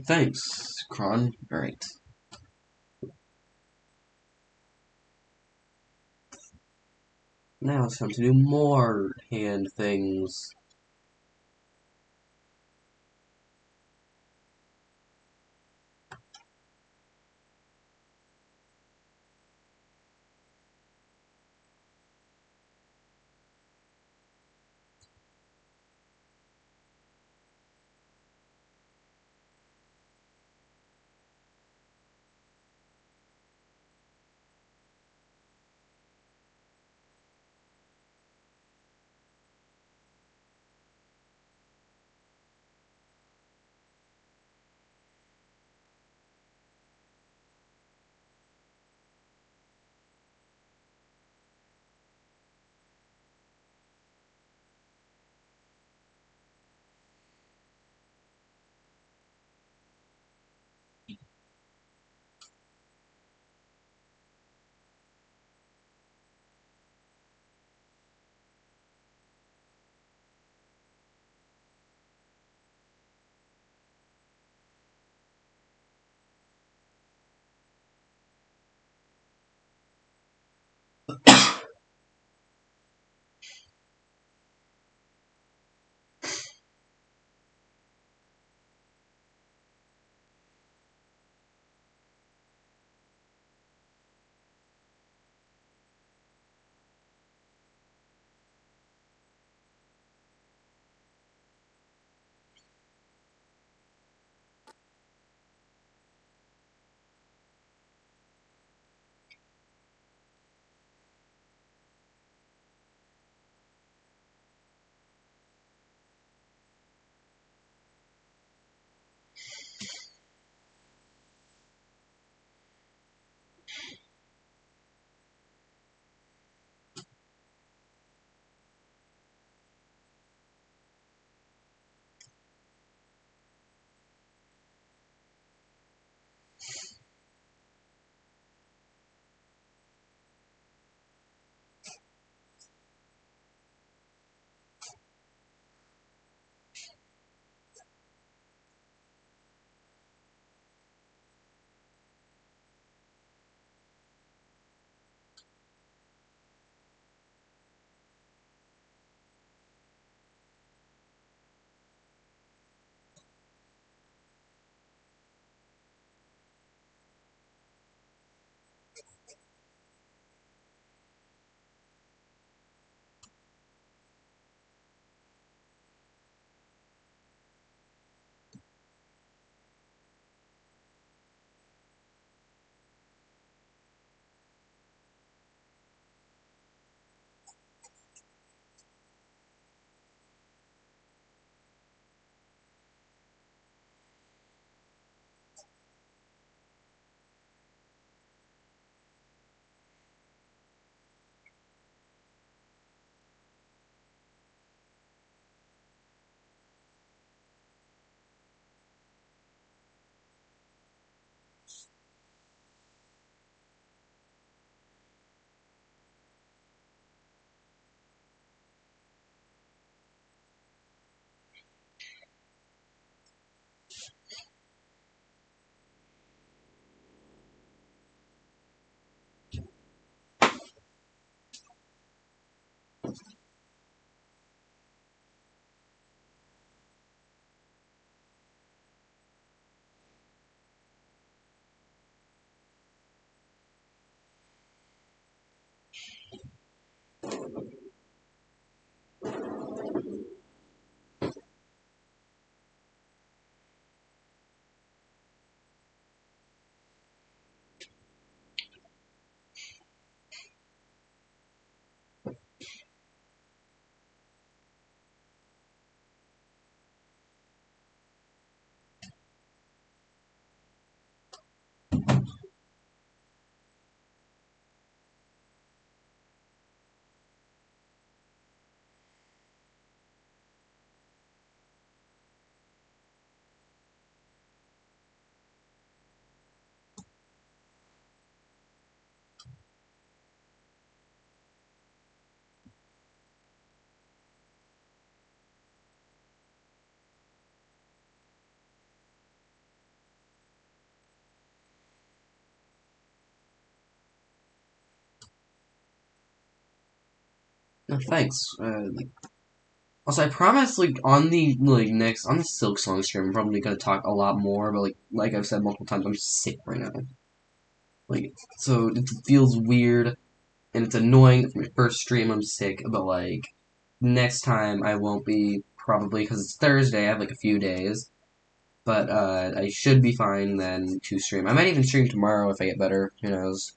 Thanks, Kron. Alright. Now it's time to do more hand things. No, thanks. Also, I promise, like, on the, like, next, on the Silk Song stream, I'm probably gonna talk a lot more, but, like I've said multiple times, I'm sick right now. Like, so it feels weird, and it's annoying. It's my first stream, I'm sick, but, like, next time I won't be, probably, because it's Thursday, I have, like, a few days, but, I should be fine then to stream. I might even stream tomorrow if I get better, who knows.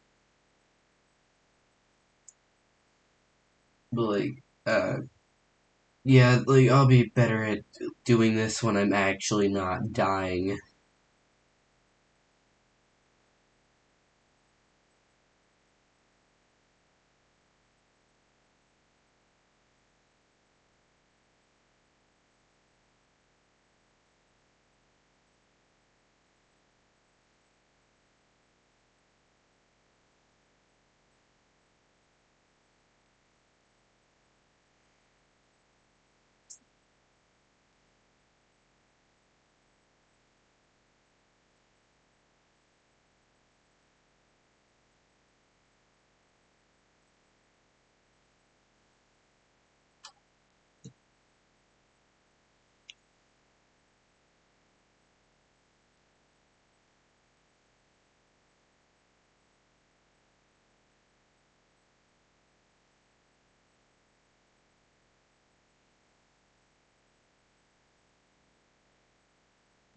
But, like, yeah, like, I'll be better at doing this when I'm actually not dying.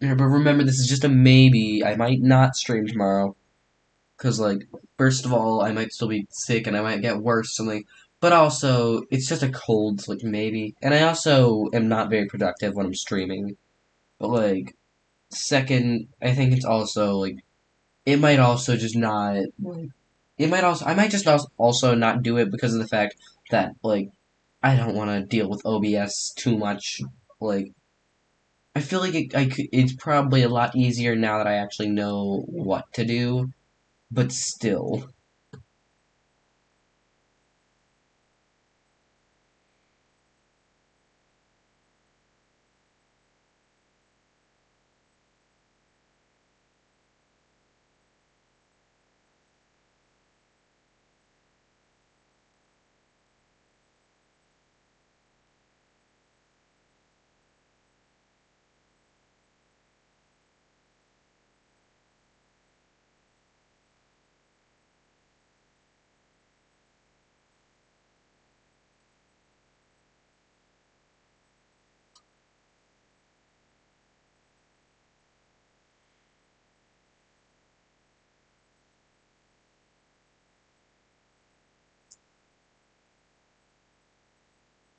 Yeah, but remember, this is just a maybe. I might not stream tomorrow. Because, like, first of all, I might still be sick and I might get worse. And, like, but also, it's just a cold, so, like, maybe. And I also am not very productive when I'm streaming. But, like, second, I think it's also, like, it might also just not. Like, it might also. I might just also not do it because of the fact that, like, I don't want to deal with OBS too much. Like, I feel like it's probably a lot easier now that I actually know what to do, but still.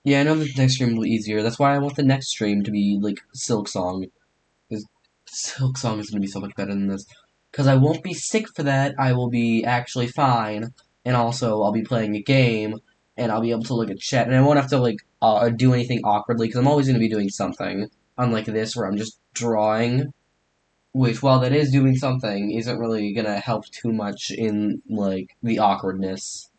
Yeah, I know the next stream will be easier. That's why I want the next stream to be like Silk Song. Because Silk Song is gonna be so much better than this. Because I won't be sick for that. I will be actually fine, and also I'll be playing a game, and I'll be able to look at chat, and I won't have to like do anything awkwardly. Because I'm always gonna be doing something. Unlike this, where I'm just drawing, which while that is doing something, isn't really gonna help too much in like the awkwardness.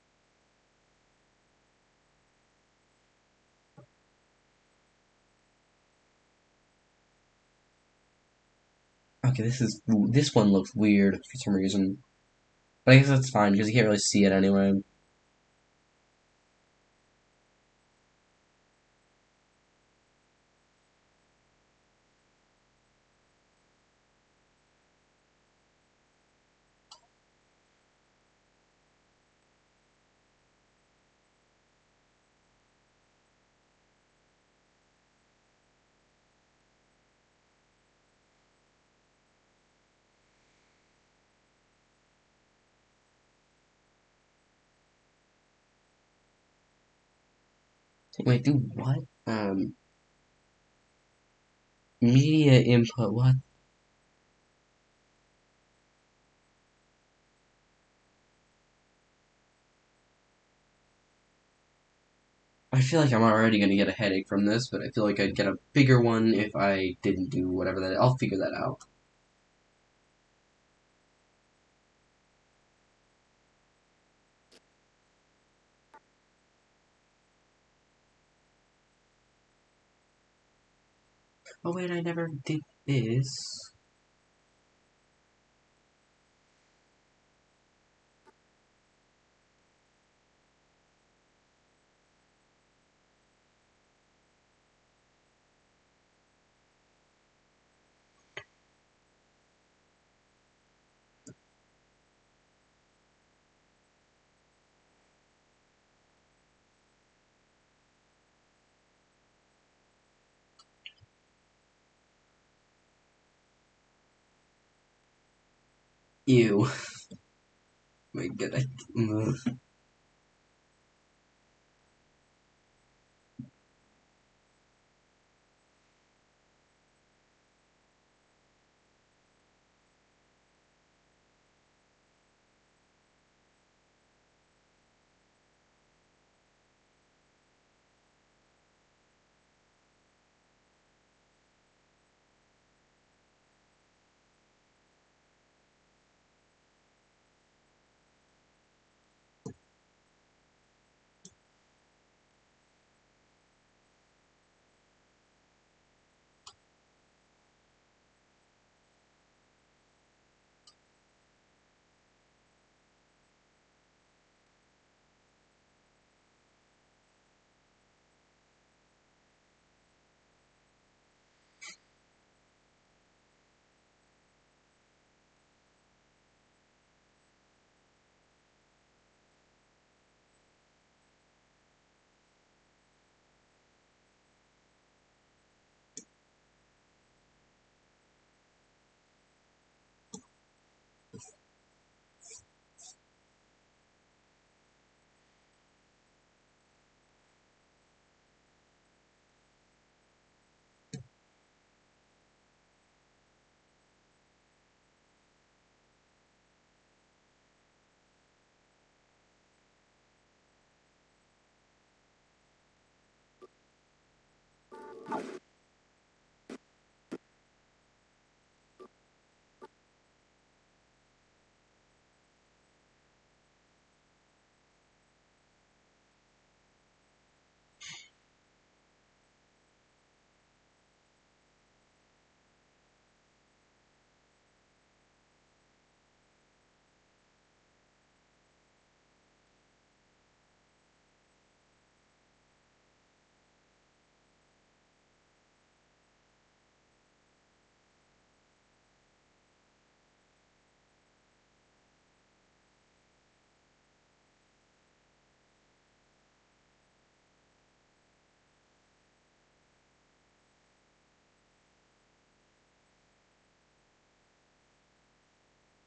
Okay, this one looks weird for some reason. But I guess that's fine because you can't really see it anyway. Wait, do what? Media input, what? I feel like I'm already gonna get a headache from this, but I feel like I'd get a bigger one if I didn't do whatever that. I'll figure that out. Oh wait, I never did this. Ew. My god. Ugh.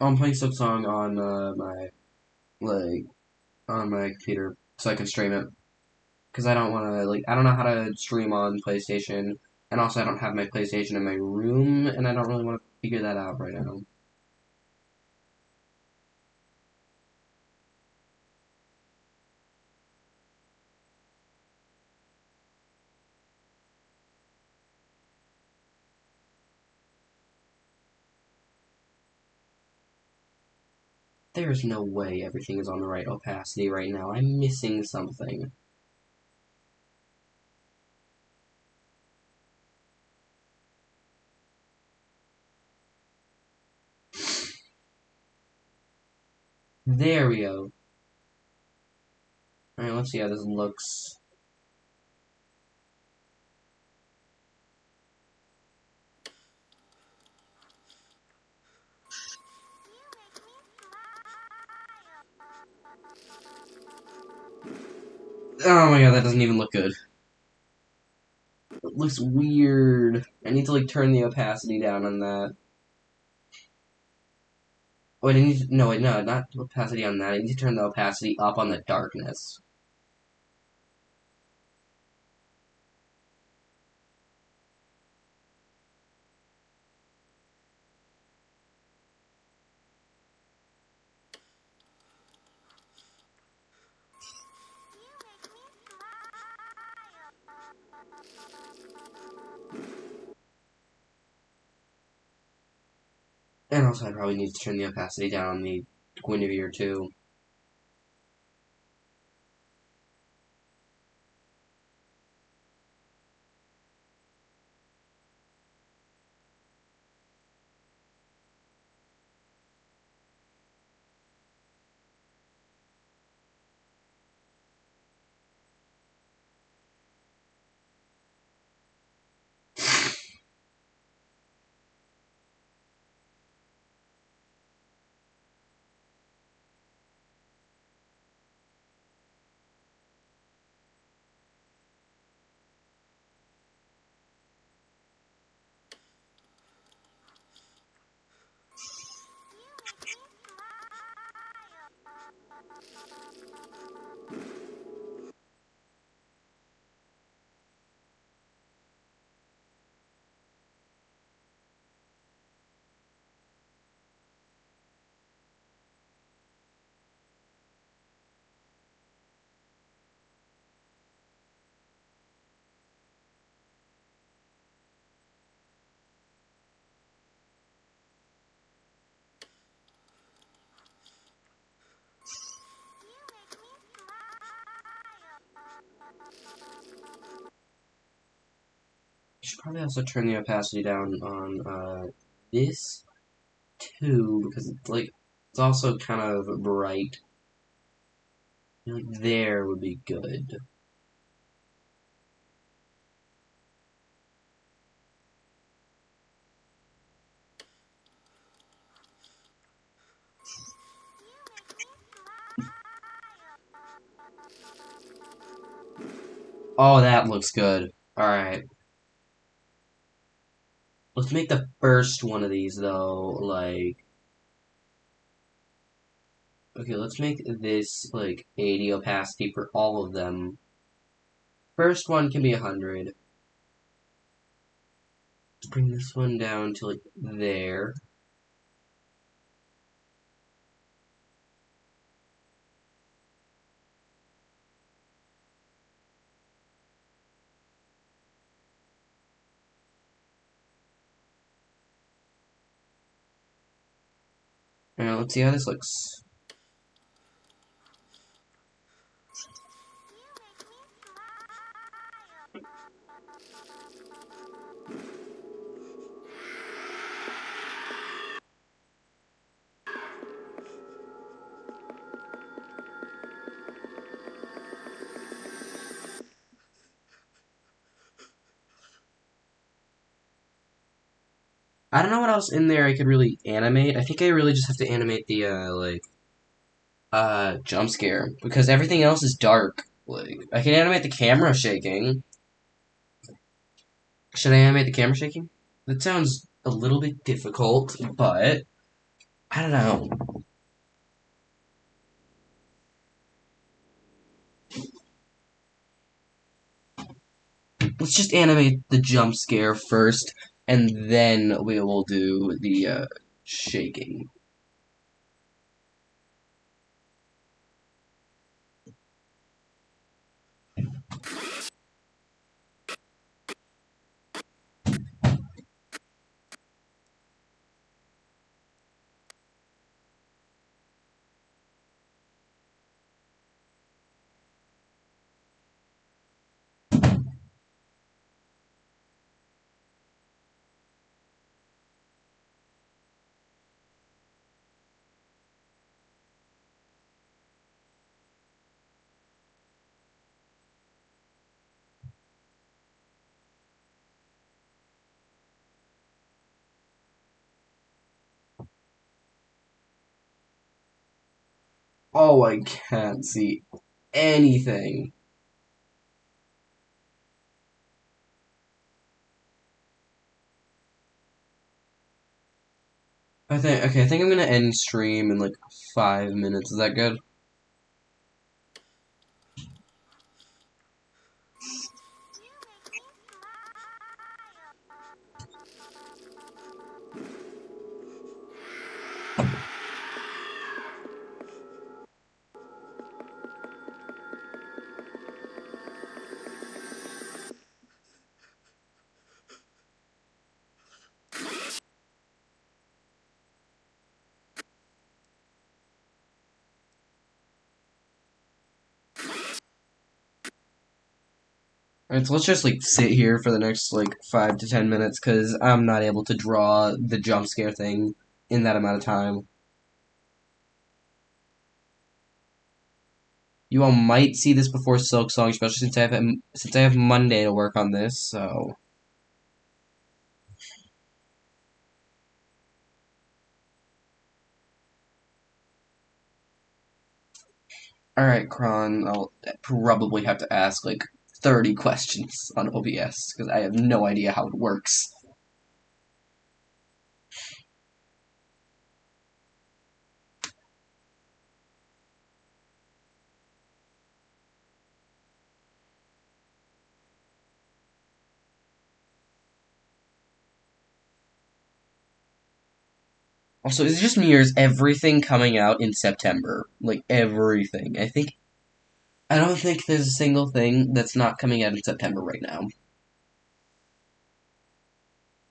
I'm playing some song on like on my computer so I can stream it. Because I don't want to, like, I don't know how to stream on PlayStation, and also I don't have my PlayStation in my room, and I don't really want to figure that out right now. There's no way everything is on the right opacity right now. I'm missing something. There we go. Alright, let's see how this looks. Oh my god, that doesn't even look good. It looks weird. I need to, like, turn the opacity down on that. Wait, I need to, no, wait, no, not opacity on that. I need to turn the opacity up on the darkness. And also, I probably need to turn the opacity down on the Guinevere, too. probably also turn the opacity down on this too, because it's also kind of bright. Like there would be good. Oh, that looks good. Alright. Let's make the first one of these, though, like... Okay, let's make this, like, 80 opacity for all of them. First one can be 100. Let's bring this one down to, like, there. Now, let's see how this looks. I don't know what else in there I could really animate. I think I really just have to animate the, jump scare. Because everything else is dark. Like, I can animate the camera shaking. Should I animate the camera shaking? That sounds a little bit difficult, but... I don't know. Let's just animate the jump scare first, and then we will do the, shaking. Oh, I can't see anything. I think I'm gonna end stream in like 5 minutes. Is that good? Alright, so let's just like sit here for the next like 5 to 10 minutes because I'm not able to draw the jump scare thing in that amount of time. You all might see this before Silk Song, especially since I have Monday to work on this. So, all right, Kron, I'll probably have to ask like 30 questions on OBS because I have no idea how it works. Also, is it just me or is everything coming out in September? Like everything. I don't think there's a single thing that's not coming out in September right now.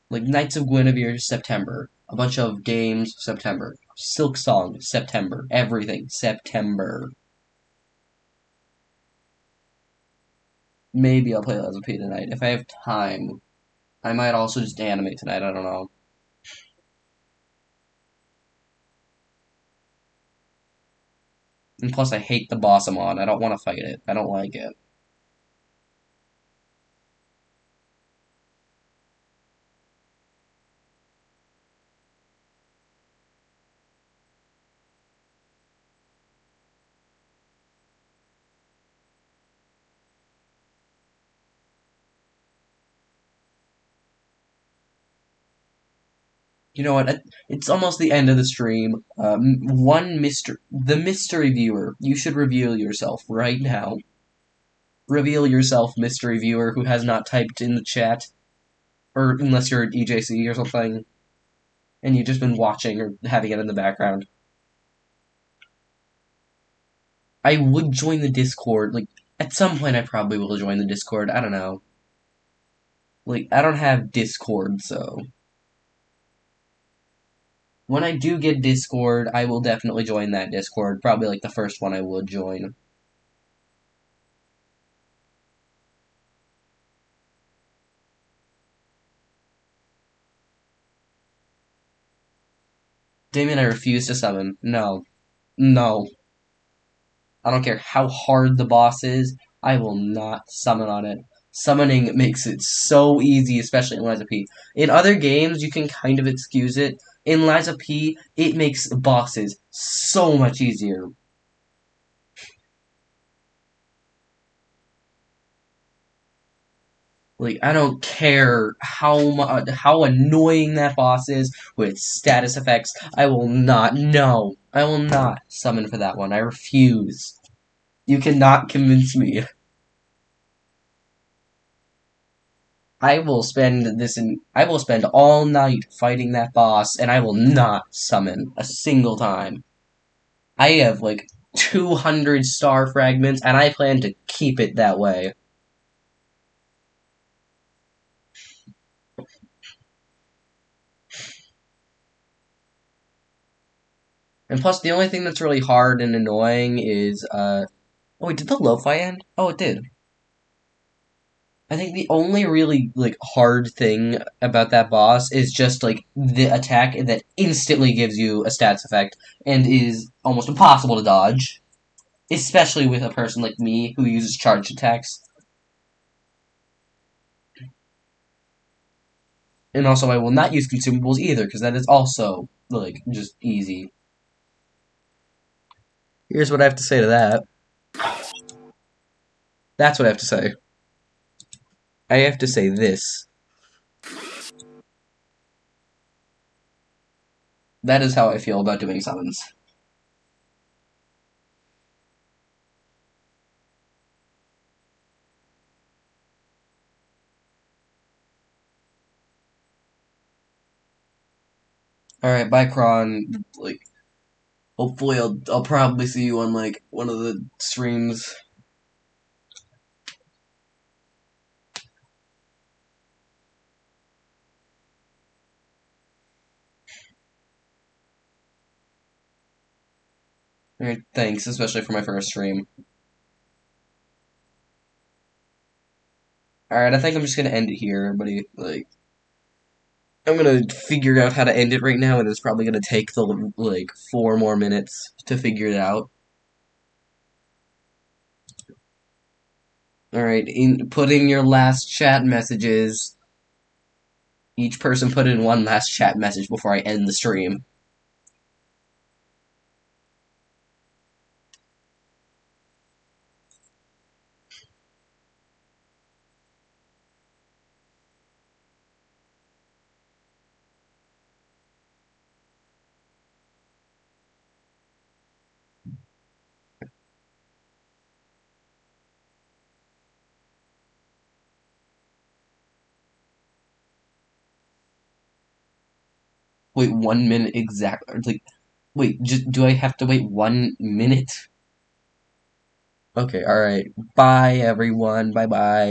Like Knights of Guinevere, September. A bunch of games, September. Silk Song, September. Everything, September. Maybe I'll play Let's Play tonight if I have time. I might also just animate tonight, I don't know. And plus, I hate the boss I'm on. I don't want to fight it. I don't like it. You know what? It's almost the end of the stream. The mystery viewer. You should reveal yourself right now. Reveal yourself, mystery viewer who has not typed in the chat, or unless you're an EJC or something, and you've just been watching or having it in the background. I would join the Discord. Like, at some point, I probably will join the Discord. I don't know. Like, I don't have Discord, so when I do get Discord, I will definitely join that Discord. Probably like the first one I would join. Damien, I refuse to summon. No. No. I don't care how hard the boss is, I will not summon on it. Summoning makes it so easy, especially in Liza P. In other games, you can kind of excuse it. In Liza P, it makes bosses so much easier. Like, I don't care how annoying that boss is with status effects. I will not. No, I will not summon for that one. I refuse. You cannot convince me. I will spend all night fighting that boss, and I will not summon a single time. I have like 200 star fragments, and I plan to keep it that way. And plus, the only thing that's really hard and annoying is, oh wait, did the lo-fi end? Oh, it did. I think the only really, like, hard thing about that boss is just, like, the attack that instantly gives you a stats effect and is almost impossible to dodge. Especially with a person like me who uses charged attacks. And also, I will not use consumables either, because that is also, like, just easy. Here's what I have to say to that. That's what I have to say. I have to say this. That is how I feel about doing summons. Alright, bye, Kron. Like, hopefully I'll probably see you on, like, one of the streams. Alright, thanks, especially for my first stream. Alright, I think I'm just gonna end it here, everybody. Like, I'm gonna figure out how to end it right now, and it's probably gonna take like 4 more minutes to figure it out. Alright, put in your last chat messages. Each person put in one last chat message before I end the stream. Wait 1 minute exactly. Like, wait, just do I have to wait 1 minute? Okay, alright. Bye, everyone. Bye bye.